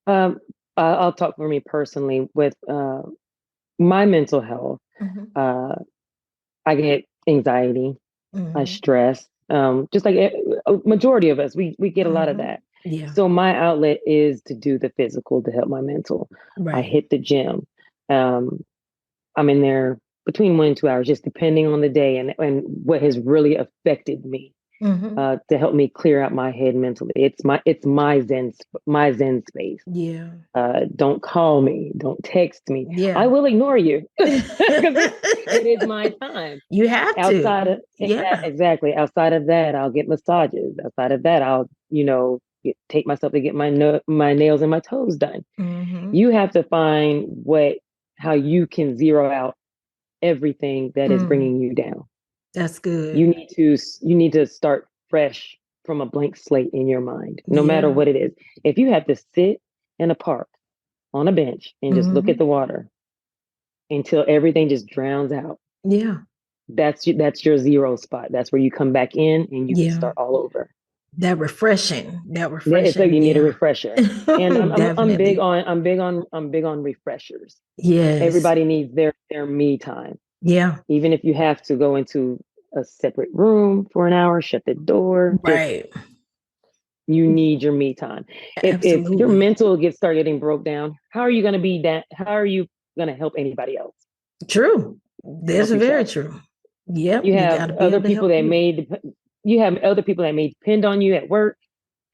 [SPEAKER 2] Um, I'll talk for me personally with my mental health.
[SPEAKER 1] Mm-hmm.
[SPEAKER 2] Uh, I get anxiety. I
[SPEAKER 1] Mm-hmm.
[SPEAKER 2] stress. Just like a majority of us, we get a lot of
[SPEAKER 1] Mm-hmm.
[SPEAKER 2] that.
[SPEAKER 1] Yeah.
[SPEAKER 2] So my outlet is to do the physical to help my mental. I
[SPEAKER 1] Right.
[SPEAKER 2] hit the gym. Um, I'm in there between 1 and 2 hours, just depending on the day and what has really affected me,
[SPEAKER 1] Mm-hmm.
[SPEAKER 2] to help me clear out my head mentally. It's my zen space.
[SPEAKER 1] Yeah.
[SPEAKER 2] Don't call me. Don't text me. I
[SPEAKER 1] Yeah.
[SPEAKER 2] will ignore you because it is my time.
[SPEAKER 1] You have
[SPEAKER 2] Outside
[SPEAKER 1] to.
[SPEAKER 2] of
[SPEAKER 1] Yeah.
[SPEAKER 2] exactly, outside of that, I'll get massages. Outside of that, I'll take myself to get my nails and my toes done.
[SPEAKER 1] Mm-hmm.
[SPEAKER 2] You have to find how you can zero out everything that is
[SPEAKER 1] Mm,
[SPEAKER 2] bringing you down.
[SPEAKER 1] that's
[SPEAKER 2] You
[SPEAKER 1] good.
[SPEAKER 2] need to you need to start fresh from a blank slate in your mind, no matter
[SPEAKER 1] Yeah.
[SPEAKER 2] what it is. If you have to sit in a park on a bench and just look at
[SPEAKER 1] Mm-hmm.
[SPEAKER 2] the water until everything just drowns out,
[SPEAKER 1] Yeah.
[SPEAKER 2] that's your zero spot. That's where you come back in and you can
[SPEAKER 1] Yeah.
[SPEAKER 2] start all over.
[SPEAKER 1] That refreshing. That
[SPEAKER 2] It's like
[SPEAKER 1] refreshing.
[SPEAKER 2] you need a
[SPEAKER 1] Yeah.
[SPEAKER 2] refresher. And I'm big
[SPEAKER 1] Definitely.
[SPEAKER 2] on refreshers.
[SPEAKER 1] Yes.
[SPEAKER 2] Everybody needs their me time.
[SPEAKER 1] Yeah.
[SPEAKER 2] Even if you have to go into a separate room for an hour, shut the door, just
[SPEAKER 1] Right.
[SPEAKER 2] you need your me time. If your
[SPEAKER 1] Absolutely.
[SPEAKER 2] mental start getting broke down, how are you going to be that? How are you going to help anybody else?
[SPEAKER 1] True. That's
[SPEAKER 2] Help
[SPEAKER 1] very
[SPEAKER 2] yourself.
[SPEAKER 1] true. Yep.
[SPEAKER 2] You
[SPEAKER 1] You
[SPEAKER 2] have
[SPEAKER 1] got to be
[SPEAKER 2] other
[SPEAKER 1] able to
[SPEAKER 2] people
[SPEAKER 1] help
[SPEAKER 2] that
[SPEAKER 1] you.
[SPEAKER 2] you have other people that may depend on you at work,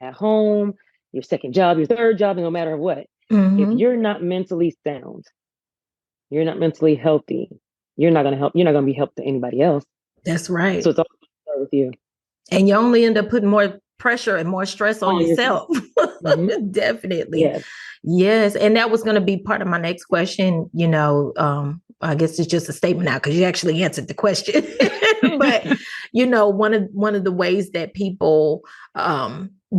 [SPEAKER 2] at home, your second job, your third job, and no matter what. If
[SPEAKER 1] Mm-hmm.
[SPEAKER 2] you're not mentally sound, you're not mentally healthy, you're not going to be helped to anybody else.
[SPEAKER 1] That's
[SPEAKER 2] So
[SPEAKER 1] right.
[SPEAKER 2] it's all start with you.
[SPEAKER 1] And you only end up putting more pressure and more stress on
[SPEAKER 2] On yourself.
[SPEAKER 1] yourself.
[SPEAKER 2] Mm-hmm.
[SPEAKER 1] Definitely.
[SPEAKER 2] Yes.
[SPEAKER 1] Yes. And that was going to be part of my next question. I guess it's just a statement now because you actually answered the question. But one of the ways that people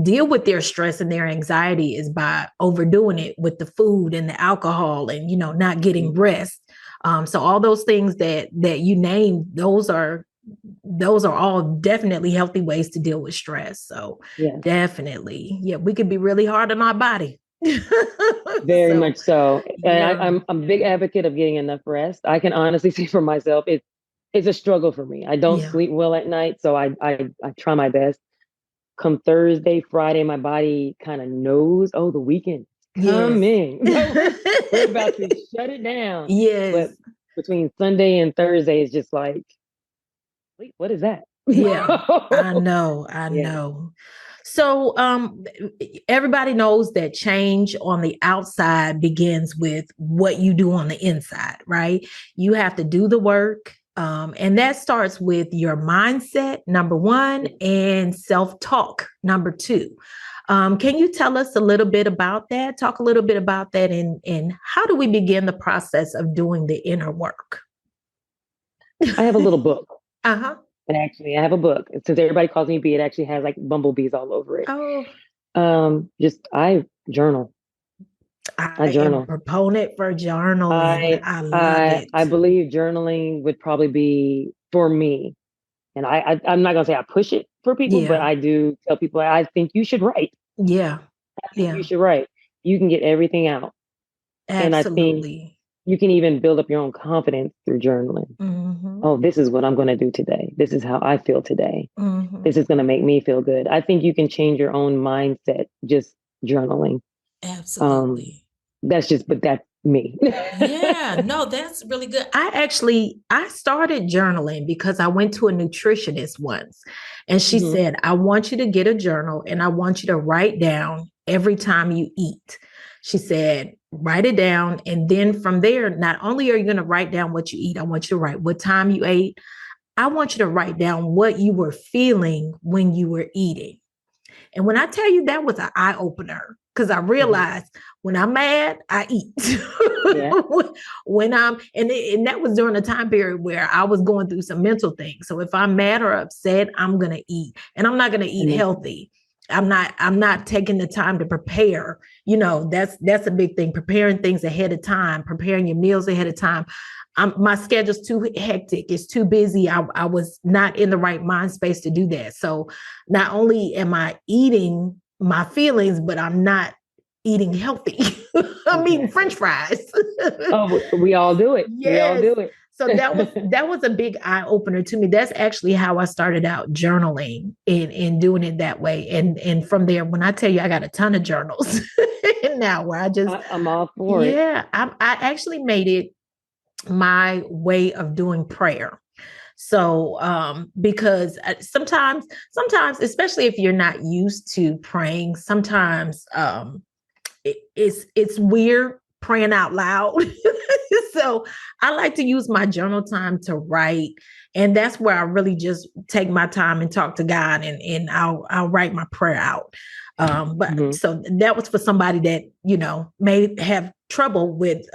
[SPEAKER 1] deal with their stress and their anxiety is by overdoing it with the food and the alcohol and not getting rest. So all those things that you named, those are all definitely healthy ways to deal with stress. So
[SPEAKER 2] Yes.
[SPEAKER 1] definitely, yeah, we can be really hard on our body.
[SPEAKER 2] Very
[SPEAKER 1] So,
[SPEAKER 2] much so. And
[SPEAKER 1] yeah,
[SPEAKER 2] I'm a big advocate of getting enough rest. I can honestly say for myself, it's a struggle for me. I don't
[SPEAKER 1] yeah,
[SPEAKER 2] sleep well at night, so I try my best. Come Thursday, Friday, my body kind of knows, oh, the weekend
[SPEAKER 1] yes,
[SPEAKER 2] coming. We're about to shut it down.
[SPEAKER 1] yes,
[SPEAKER 2] But between Sunday and Thursday, it's just like, wait, what is that?
[SPEAKER 1] yeah. I know,
[SPEAKER 2] Yeah.
[SPEAKER 1] So, everybody knows that change on the outside begins with what you do on the inside, right? You have to do the work. And that starts with your mindset, number one, and self talk, number two. Can you tell us a little bit about that? Talk a little bit about that, and how do we begin the process of doing the inner work?
[SPEAKER 2] I have a little book.
[SPEAKER 1] Uh-huh.
[SPEAKER 2] And actually, I have a book. Since everybody calls me B, it actually has like bumblebees all over it.
[SPEAKER 1] Oh,
[SPEAKER 2] Just I journal. I
[SPEAKER 1] I am a
[SPEAKER 2] journal.
[SPEAKER 1] proponent for journaling.
[SPEAKER 2] I
[SPEAKER 1] I love
[SPEAKER 2] I
[SPEAKER 1] it.
[SPEAKER 2] I believe journaling would probably be for me. And I'm not gonna say I push it for people, but
[SPEAKER 1] Yeah.
[SPEAKER 2] I do tell people I think you should write.
[SPEAKER 1] Yeah.
[SPEAKER 2] I think you
[SPEAKER 1] Yeah.
[SPEAKER 2] should write. You can get everything out. And I think
[SPEAKER 1] Absolutely.
[SPEAKER 2] you can even build up your own confidence through journaling.
[SPEAKER 1] Mm-hmm.
[SPEAKER 2] Oh, this is what I'm gonna do today. This is how I feel today.
[SPEAKER 1] Mm-hmm.
[SPEAKER 2] This is gonna make me feel good. I think you can change your own mindset just journaling. Um,
[SPEAKER 1] Absolutely.
[SPEAKER 2] but that's me.
[SPEAKER 1] Yeah, no, that's really good. I started journaling because I went to a nutritionist once and she
[SPEAKER 2] Mhm.
[SPEAKER 1] said, I want you to get a journal and I want you to write down every time you eat. She said, write it down. And then from there, not only are you going to write down what you eat, I want you to write what time you ate. I want you to write down what you were feeling when you were eating. And when I tell you that was an eye opener, because I
[SPEAKER 2] Mhm.
[SPEAKER 1] realized when I'm mad, I eat.
[SPEAKER 2] Yeah.
[SPEAKER 1] When and that was during a time period where I was going through some mental things. So if I'm mad or upset, I'm gonna eat, and I'm not gonna eat
[SPEAKER 2] Mhm.
[SPEAKER 1] healthy. I'm not taking the time to prepare. That's a big thing. Preparing things ahead of time, preparing your meals ahead of time. My schedule's too hectic. It's too busy. I was not in the right mind space to do that. So not only am I eating my feelings, but I'm not eating healthy. I'm eating
[SPEAKER 2] Exactly.
[SPEAKER 1] French fries.
[SPEAKER 2] Oh, we all do it. We all
[SPEAKER 1] Yes.
[SPEAKER 2] do it.
[SPEAKER 1] So that was a big eye opener to me. That's actually how I started out journaling and doing it that way. And from there, when I tell you I got a ton of journals now where I just
[SPEAKER 2] I'm all for it.
[SPEAKER 1] yeah, I actually made it my way of doing prayer. So, because sometimes, especially if you're not used to praying, sometimes it's weird praying out loud. So I like to use my journal time to write. And that's where I really just take my time and talk to God and I'll write my prayer out. But
[SPEAKER 2] Mhm.
[SPEAKER 1] so that was for somebody that, may have trouble with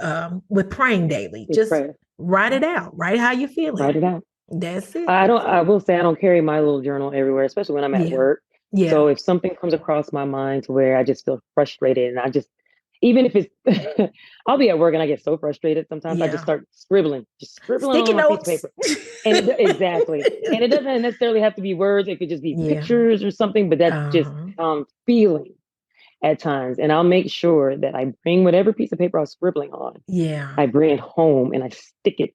[SPEAKER 1] praying daily.
[SPEAKER 2] It's
[SPEAKER 1] Just
[SPEAKER 2] prayer.
[SPEAKER 1] write it out, write how you
[SPEAKER 2] Write
[SPEAKER 1] feeling.
[SPEAKER 2] it out.
[SPEAKER 1] That's it.
[SPEAKER 2] I will say I don't carry my little journal everywhere, especially when I'm at
[SPEAKER 1] Yeah.
[SPEAKER 2] work.
[SPEAKER 1] Yeah.
[SPEAKER 2] So if something comes across my mind to where I just feel frustrated and even if it's, I'll be at work and I get so frustrated. Sometimes I just
[SPEAKER 1] Yeah.
[SPEAKER 2] start just scribbling
[SPEAKER 1] Sticky
[SPEAKER 2] on my piece of
[SPEAKER 1] notes.
[SPEAKER 2] paper. Exactly. And it doesn't necessarily have to be words. It could just be
[SPEAKER 1] Yeah.
[SPEAKER 2] pictures or something, but that's just
[SPEAKER 1] Uh-huh.
[SPEAKER 2] feeling at times. And I'll make sure that I bring whatever piece of paper I was scribbling on,
[SPEAKER 1] Yeah.
[SPEAKER 2] I bring it home and I stick it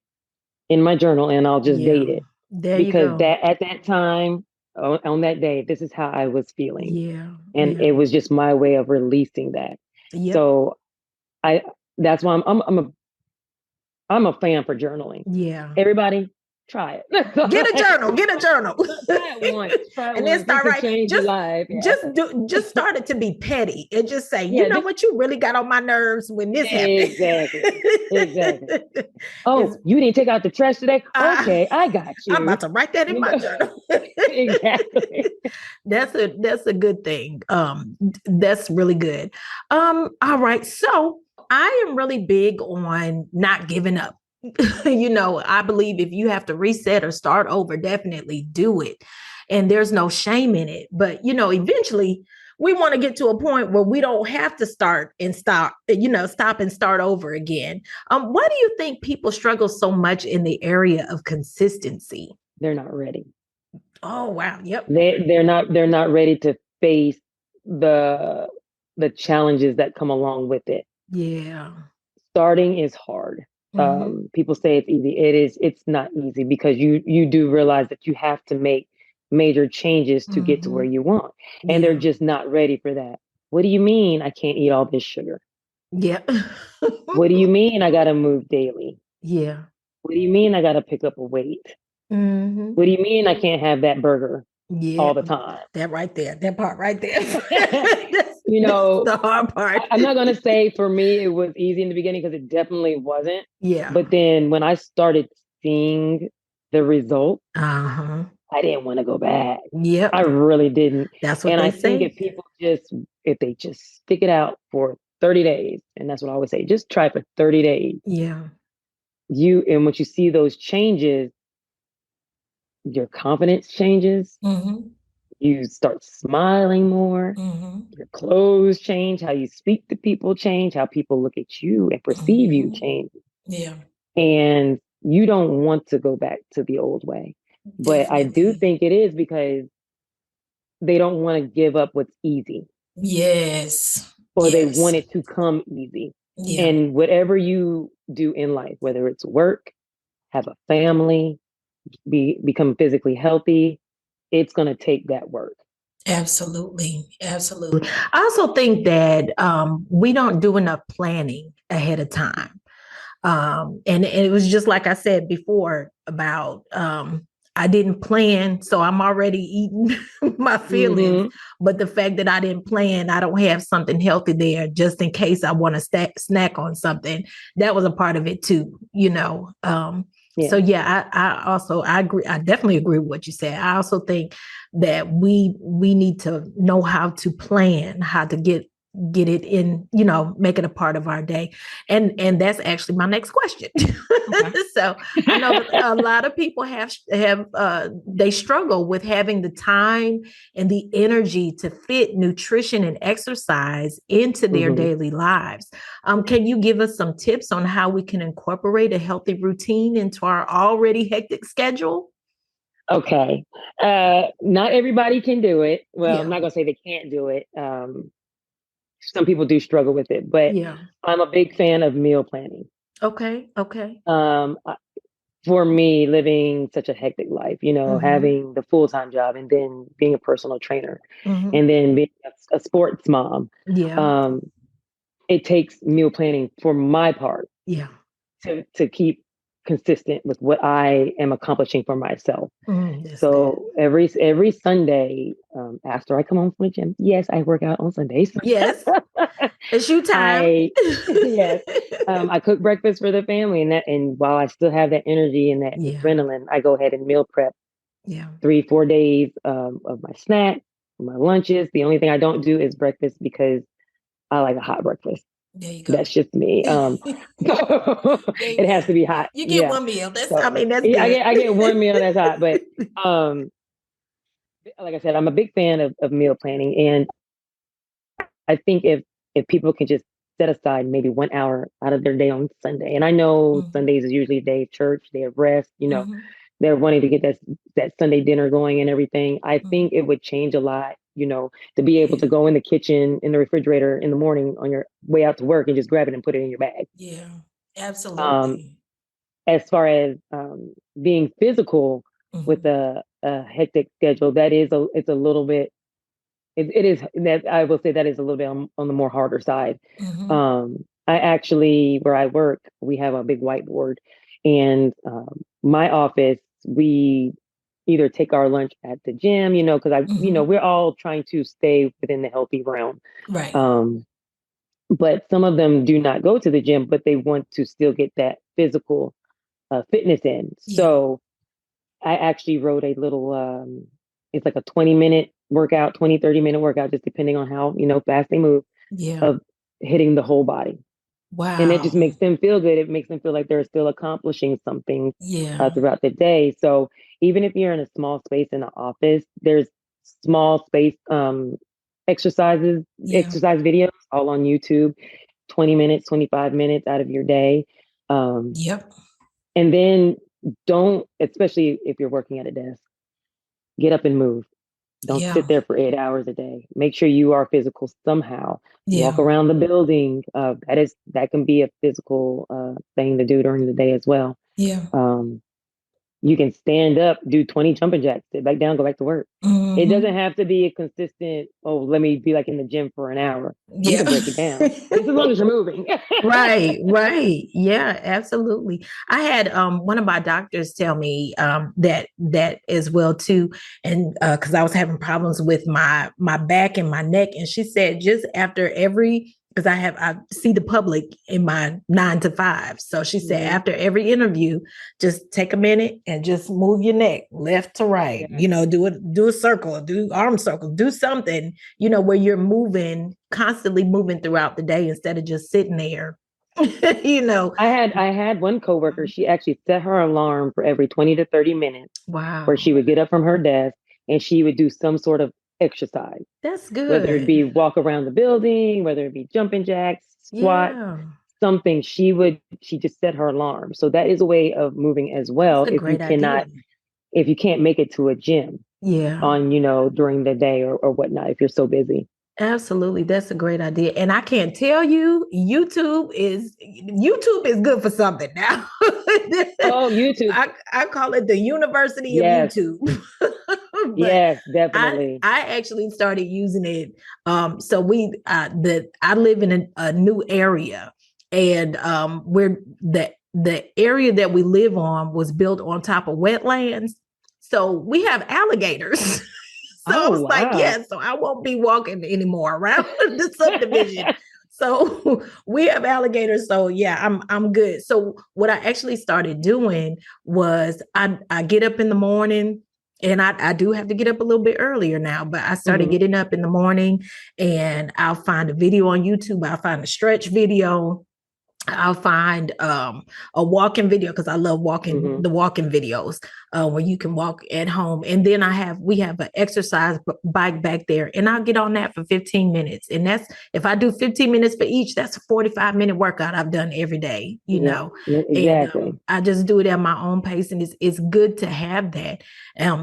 [SPEAKER 2] in my journal and I'll just
[SPEAKER 1] Yeah.
[SPEAKER 2] date it
[SPEAKER 1] There you
[SPEAKER 2] because
[SPEAKER 1] go.
[SPEAKER 2] that at that time on that day, this is how I was feeling.
[SPEAKER 1] Yeah.
[SPEAKER 2] And
[SPEAKER 1] Yeah.
[SPEAKER 2] it was just my way of releasing that.
[SPEAKER 1] Yep.
[SPEAKER 2] So I that's why I'm a fan for journaling.
[SPEAKER 1] Yeah.
[SPEAKER 2] Everybody try it.
[SPEAKER 1] Get a journal. Get a journal.
[SPEAKER 2] that once. Try it
[SPEAKER 1] And then
[SPEAKER 2] once. It
[SPEAKER 1] start
[SPEAKER 2] could
[SPEAKER 1] right.
[SPEAKER 2] change your life. Yeah.
[SPEAKER 1] Just start it to be petty and just say, you
[SPEAKER 2] Yeah,
[SPEAKER 1] know what, you really got on my nerves when this happened.
[SPEAKER 2] exactly. Exactly. Oh,
[SPEAKER 1] It's,
[SPEAKER 2] you didn't take out the trash today? Okay, I got
[SPEAKER 1] I'm
[SPEAKER 2] you.
[SPEAKER 1] about to write that in
[SPEAKER 2] You
[SPEAKER 1] my
[SPEAKER 2] know,
[SPEAKER 1] journal.
[SPEAKER 2] exactly.
[SPEAKER 1] That's a good thing. That's really good. All right. So I am really big on not giving up. I believe if you have to reset or start over, definitely do it. And there's no shame in it. But eventually we want to get to a point where we don't have to start and stop, stop and start over again. Why do you think people struggle so much in the area of consistency?
[SPEAKER 2] They're not ready.
[SPEAKER 1] Oh wow. Yep.
[SPEAKER 2] They're not ready to face the the challenges that come along with it.
[SPEAKER 1] Yeah.
[SPEAKER 2] Starting is hard.
[SPEAKER 1] Mm-hmm.
[SPEAKER 2] People say it's easy. It's not easy because you do realize that you have to make major changes to get to where
[SPEAKER 1] Mm-hmm.
[SPEAKER 2] you want. And they're
[SPEAKER 1] Yeah.
[SPEAKER 2] just not ready for that. What do you mean I can't eat all this sugar?
[SPEAKER 1] Yeah.
[SPEAKER 2] What do you mean I gotta move daily?
[SPEAKER 1] Yeah.
[SPEAKER 2] What do you mean I gotta pick up a weight?
[SPEAKER 1] Mm-hmm.
[SPEAKER 2] What do you mean I can't have that burger
[SPEAKER 1] Yeah.
[SPEAKER 2] all the time?
[SPEAKER 1] That right there. That part right there.
[SPEAKER 2] You
[SPEAKER 1] That's
[SPEAKER 2] know,
[SPEAKER 1] the hard part.
[SPEAKER 2] I'm not gonna say for me it was easy in the beginning because it definitely wasn't.
[SPEAKER 1] Yeah.
[SPEAKER 2] But then when I started seeing the result,
[SPEAKER 1] Uh-huh.
[SPEAKER 2] I didn't want to go back. I
[SPEAKER 1] Yep.
[SPEAKER 2] really didn't.
[SPEAKER 1] That's what
[SPEAKER 2] And
[SPEAKER 1] they
[SPEAKER 2] I think
[SPEAKER 1] say.
[SPEAKER 2] if they just stick it out for 30 days, and that's what I always say, just try for 30 days.
[SPEAKER 1] Yeah.
[SPEAKER 2] And once you see those changes, your confidence changes.
[SPEAKER 1] Mm-hmm.
[SPEAKER 2] You start smiling more.
[SPEAKER 1] Mm-hmm.
[SPEAKER 2] Your clothes change. How you speak to people change. How people look at you and perceive you
[SPEAKER 1] Mm-hmm.
[SPEAKER 2] change.
[SPEAKER 1] Yeah.
[SPEAKER 2] And you don't want to go back to the old way. But I do
[SPEAKER 1] Definitely.
[SPEAKER 2] think it is because they don't want to give up what's easy
[SPEAKER 1] Yes.
[SPEAKER 2] or they
[SPEAKER 1] Yes.
[SPEAKER 2] want it to come easy.
[SPEAKER 1] Yeah.
[SPEAKER 2] And whatever you do in life, whether it's work, have a family, become physically healthy, it's going to take that work.
[SPEAKER 1] Absolutely. Absolutely. I also think that we don't do enough planning ahead of time. And it was just like I said before about I didn't plan, so I'm already eating my feelings.
[SPEAKER 2] Mm-hmm.
[SPEAKER 1] But the fact that I didn't plan, I don't have something healthy there just in case I want to snack on something. That was a part of it too. So
[SPEAKER 2] Yeah.
[SPEAKER 1] yeah, I agree. I definitely agree with what you said. I also think that we need to know how to plan, how to get it in, make it a part of our day. And that's actually my next question.
[SPEAKER 2] Okay.
[SPEAKER 1] So I know that a lot of people have they struggle with having the time and the energy to fit nutrition and exercise into their
[SPEAKER 2] Mm-hmm.
[SPEAKER 1] daily lives. Can you give us some tips on how we can incorporate a healthy routine into our already hectic schedule?
[SPEAKER 2] Okay. Not everybody can do it. Well, I'm
[SPEAKER 1] Yeah.
[SPEAKER 2] not going to say they can't do it. Some people do struggle with it, but
[SPEAKER 1] Yeah.
[SPEAKER 2] I'm a big fan of meal planning.
[SPEAKER 1] Okay. Okay.
[SPEAKER 2] Um, I- for me, living such a hectic life,
[SPEAKER 1] Mm-hmm.
[SPEAKER 2] having the full-time job and then being a personal trainer
[SPEAKER 1] Mm-hmm.
[SPEAKER 2] and then being a sports mom,
[SPEAKER 1] Yeah.
[SPEAKER 2] um, it takes meal planning for my part
[SPEAKER 1] Yeah.
[SPEAKER 2] to keep consistent with what I am accomplishing for myself.
[SPEAKER 1] That's good.
[SPEAKER 2] So every Sunday, after I come home from the gym, yes, I work out on Sundays.
[SPEAKER 1] Yes. It's you time.
[SPEAKER 2] I yes, I cook breakfast for the family, and while I still have that energy and that
[SPEAKER 1] Yeah.
[SPEAKER 2] adrenaline, I go ahead and meal prep
[SPEAKER 1] Yeah.
[SPEAKER 2] 3-4 days of my snack, my lunches. The only thing I don't do is breakfast because I like a hot breakfast.
[SPEAKER 1] There you go.
[SPEAKER 2] That's just me. It has to be hot.
[SPEAKER 1] You get
[SPEAKER 2] Yeah.
[SPEAKER 1] one meal. I
[SPEAKER 2] So
[SPEAKER 1] mean, that's
[SPEAKER 2] yeah,
[SPEAKER 1] good.
[SPEAKER 2] I get one meal that's hot, but um, like I said, I'm a big fan of meal planning, and I think if people can just set aside maybe 1 hour out of their day on Sunday, and I know
[SPEAKER 1] Mhm.
[SPEAKER 2] Sundays is usually a day of church, day of rest,
[SPEAKER 1] Mhm.
[SPEAKER 2] they're wanting to get that Sunday dinner going and everything. I think
[SPEAKER 1] Mhm.
[SPEAKER 2] it would change a lot, to be able
[SPEAKER 1] Yeah.
[SPEAKER 2] to go in the kitchen in the refrigerator in the morning on your way out to work and just grab it and put it in your bag.
[SPEAKER 1] Yeah.
[SPEAKER 2] Um,
[SPEAKER 1] Absolutely.
[SPEAKER 2] as far as being physical with
[SPEAKER 1] Mhm.
[SPEAKER 2] a hectic schedule, it's a little bit it is that I will say that is a little bit on the more harder side.
[SPEAKER 1] Mhm.
[SPEAKER 2] I actually, where I work, we have a big whiteboard, and my office, we, either take our lunch at the gym, because
[SPEAKER 1] Hmm.
[SPEAKER 2] we're all trying to stay within the healthy realm.
[SPEAKER 1] Right.
[SPEAKER 2] Um, but some of them do not go to the gym, but they want to still get that physical fitness in.
[SPEAKER 1] Yeah.
[SPEAKER 2] So I actually wrote a little, it's like a 20-minute workout, 30-minute workout, just depending on how, fast they move,
[SPEAKER 1] Yeah.
[SPEAKER 2] of hitting the whole body. And it just
[SPEAKER 1] Wow.
[SPEAKER 2] makes them feel good. It makes them feel like they're still accomplishing something
[SPEAKER 1] Yeah.
[SPEAKER 2] throughout the day. So even if you're in a small space in the office, there's small space exercises,
[SPEAKER 1] Yeah.
[SPEAKER 2] exercise videos all on YouTube, 20 minutes, 25 minutes out of your day. Um,
[SPEAKER 1] Yep.
[SPEAKER 2] and then don't, especially if you're working at a desk, get up and move. Don't
[SPEAKER 1] Yeah.
[SPEAKER 2] sit there for 8 hours a day. Make sure you are physical somehow. Walk
[SPEAKER 1] Yeah.
[SPEAKER 2] around the building. That can be a physical thing to do during the day as well.
[SPEAKER 1] Yeah.
[SPEAKER 2] Um, you can stand up, do 20 jumping jacks, sit back down, go back to work. It doesn't
[SPEAKER 1] Hmm.
[SPEAKER 2] have to be a consistent, oh, let me be like in the gym for an hour. You
[SPEAKER 1] Yeah.
[SPEAKER 2] can break it down. Just as long as you're moving.
[SPEAKER 1] Right, right. Yeah, absolutely. I had one of my doctors tell me that as well too, and because I was having problems with my back and my neck, and she said just after every, because I see the public in my 9 to 5, so she said
[SPEAKER 2] Mhm.
[SPEAKER 1] after every interview, just take a minute and just move your neck left to right.
[SPEAKER 2] Yes.
[SPEAKER 1] Do a circle, do arm circle, do something, where you're moving, constantly moving throughout the day instead of just sitting there. you know.
[SPEAKER 2] I had one coworker, she actually set her alarm for every 20 to 30 minutes where
[SPEAKER 1] Wow.
[SPEAKER 2] she would get up from her desk and she would do some sort of exercise,
[SPEAKER 1] That's
[SPEAKER 2] whether it
[SPEAKER 1] good.
[SPEAKER 2] be walk around the building, whether it be jumping jacks, squat,
[SPEAKER 1] Yeah.
[SPEAKER 2] something. She just set her alarm. So that is a way of moving as
[SPEAKER 1] That's
[SPEAKER 2] well
[SPEAKER 1] a great idea.
[SPEAKER 2] if you can't make it to a gym
[SPEAKER 1] Yeah.
[SPEAKER 2] on, during the day or whatnot, if you're so busy.
[SPEAKER 1] Absolutely. That's a great idea. And I can't tell you, YouTube is good for something now.
[SPEAKER 2] Oh, YouTube.
[SPEAKER 1] I call it the University of
[SPEAKER 2] Yes.
[SPEAKER 1] YouTube. But
[SPEAKER 2] Yes,
[SPEAKER 1] I
[SPEAKER 2] definitely.
[SPEAKER 1] I actually started using it. So I live in a new area, and we're the area that we live on was built on top of wetlands. So we have alligators. So I
[SPEAKER 2] Oh,
[SPEAKER 1] was like,
[SPEAKER 2] wow.
[SPEAKER 1] yeah, so I won't be walking anymore around the subdivision. So we have alligators. So yeah, I'm good. So what I actually started doing was I get up in the morning, and I do have to get up a little bit earlier now, but I started
[SPEAKER 2] Hmm.
[SPEAKER 1] getting up in the morning, and I'll find a video on YouTube. I'll find a stretch video. I'll find a walking video because I love
[SPEAKER 2] Hmm.
[SPEAKER 1] the walking videos where you can walk at home. And then we have an exercise bike back there, and I'll get on that for 15 minutes. And that's, if I do 15 minutes for each, that's a 45-minute workout I've done every day,
[SPEAKER 2] Yeah,
[SPEAKER 1] And
[SPEAKER 2] exactly.
[SPEAKER 1] I just do it at my own pace, and it's good to have that.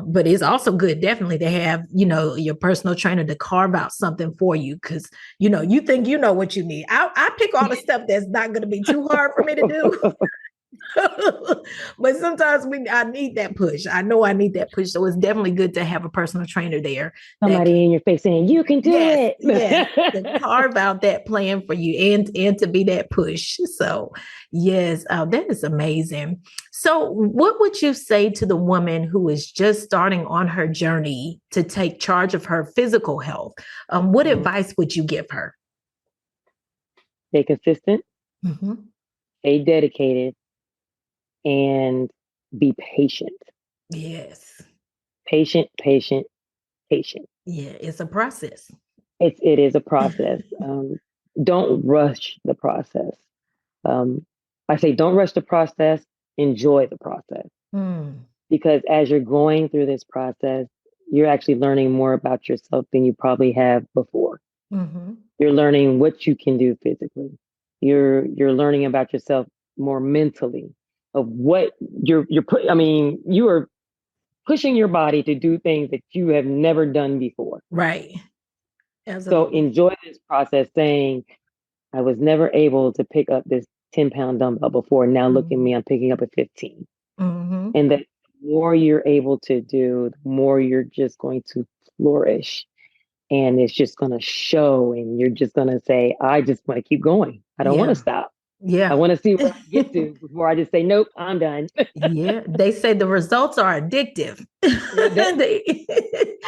[SPEAKER 1] But it's also good, definitely, to have, your personal trainer to carve out something for you, because you think you know what you need. I pick all the stuff that's not going to be too hard for me to do. But sometimes I need that push. I know I need that push. So it's definitely good to have a personal trainer there that
[SPEAKER 2] Somebody
[SPEAKER 1] can,
[SPEAKER 2] in your face saying, you can do
[SPEAKER 1] yes,
[SPEAKER 2] it.
[SPEAKER 1] yes, to carve out that plan for you, and to be that push. So yes, that is amazing. So what would you say to the woman who is just starting on her journey to take charge of her physical health? What
[SPEAKER 2] Mhm.
[SPEAKER 1] advice would you give her?
[SPEAKER 2] Stay consistent,
[SPEAKER 1] Mm-hmm.
[SPEAKER 2] stay dedicated, and be patient.
[SPEAKER 1] Yes.
[SPEAKER 2] Patient, patient, patient.
[SPEAKER 1] Yeah, it's a process.
[SPEAKER 2] It is a process. Don't rush the process. Um, I say don't rush the process, enjoy the process.
[SPEAKER 1] Mm.
[SPEAKER 2] Because as you're going through this process, you're actually learning more about yourself than you probably have before.
[SPEAKER 1] Mm-hmm.
[SPEAKER 2] You're learning what you can do physically. You're learning about yourself more mentally of what you're put. I mean, you are pushing your body to do things that you have never done before.
[SPEAKER 1] Right.
[SPEAKER 2] So
[SPEAKER 1] Absolutely.
[SPEAKER 2] enjoy this process saying, I was never able to pick up this 10-pound dumbbell before. Now look at
[SPEAKER 1] Mm-hmm.
[SPEAKER 2] me, I'm picking up a 15.
[SPEAKER 1] Mm-hmm.
[SPEAKER 2] And that the more you're able to do, the more you're just going to flourish. And it's just going to show. And you're just going to say, I just want to keep going. I don't want to
[SPEAKER 1] Yeah.
[SPEAKER 2] stop.
[SPEAKER 1] Yeah.
[SPEAKER 2] I want to see where I get to before I just say, nope, I'm done.
[SPEAKER 1] Yeah. They say the results are addictive. they,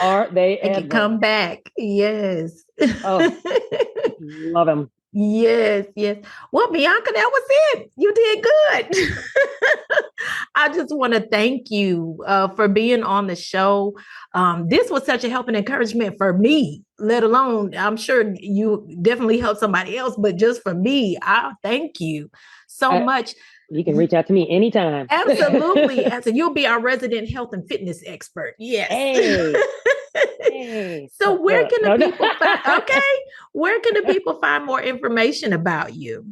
[SPEAKER 2] Are they
[SPEAKER 1] they can
[SPEAKER 2] ever?
[SPEAKER 1] come back. Yes.
[SPEAKER 2] Oh, love them.
[SPEAKER 1] Yes, yes. Well, Bianca, that was it. You did good. I just want to thank you for being on the show. This was such a help and encouragement for me, let alone, I'm sure you definitely helped somebody else, but just for me, I thank you so much.
[SPEAKER 2] You can reach out to me anytime.
[SPEAKER 1] Absolutely. You'll be our resident health and fitness expert. Yes.
[SPEAKER 2] Hey. Hey,
[SPEAKER 1] So where can the
[SPEAKER 2] no,
[SPEAKER 1] people find,
[SPEAKER 2] no.
[SPEAKER 1] okay, where can the people find more information about you?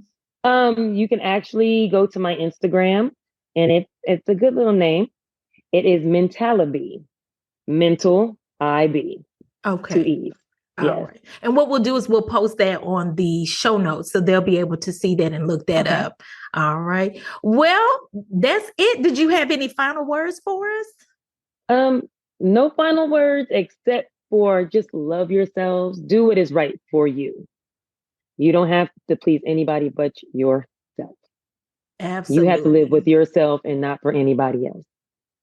[SPEAKER 2] You can actually go to my Instagram, and it's a good little name. It is Mentality, mental IB, two
[SPEAKER 1] Okay.
[SPEAKER 2] E's.
[SPEAKER 1] All
[SPEAKER 2] Yes.
[SPEAKER 1] right. And what we'll do is we'll post that on the show notes so they'll be able to see that and look that
[SPEAKER 2] Okay.
[SPEAKER 1] up. All right. Well, that's it. Did you have any final words for us?
[SPEAKER 2] No final words except for just love yourselves. Do what is right for you. You don't have to please anybody but yourself. You have to live with
[SPEAKER 1] Absolutely.
[SPEAKER 2] yourself and not for anybody else.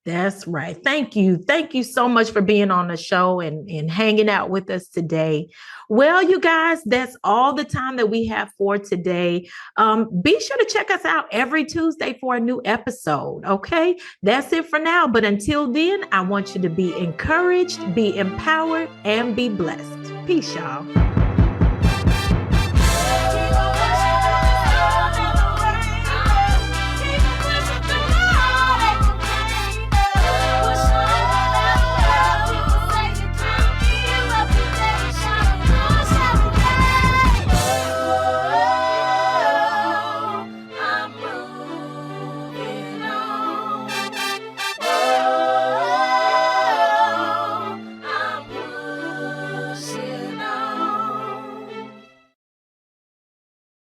[SPEAKER 1] That's right. Thank you. Thank you so much for being on the show and hanging out with us today. Well, you guys, that's all the time that we have for today. Be sure to check us out every Tuesday for a new episode. Okay. That's it for now. But until then, I want you to be encouraged, be empowered, and be blessed. Peace, y'all.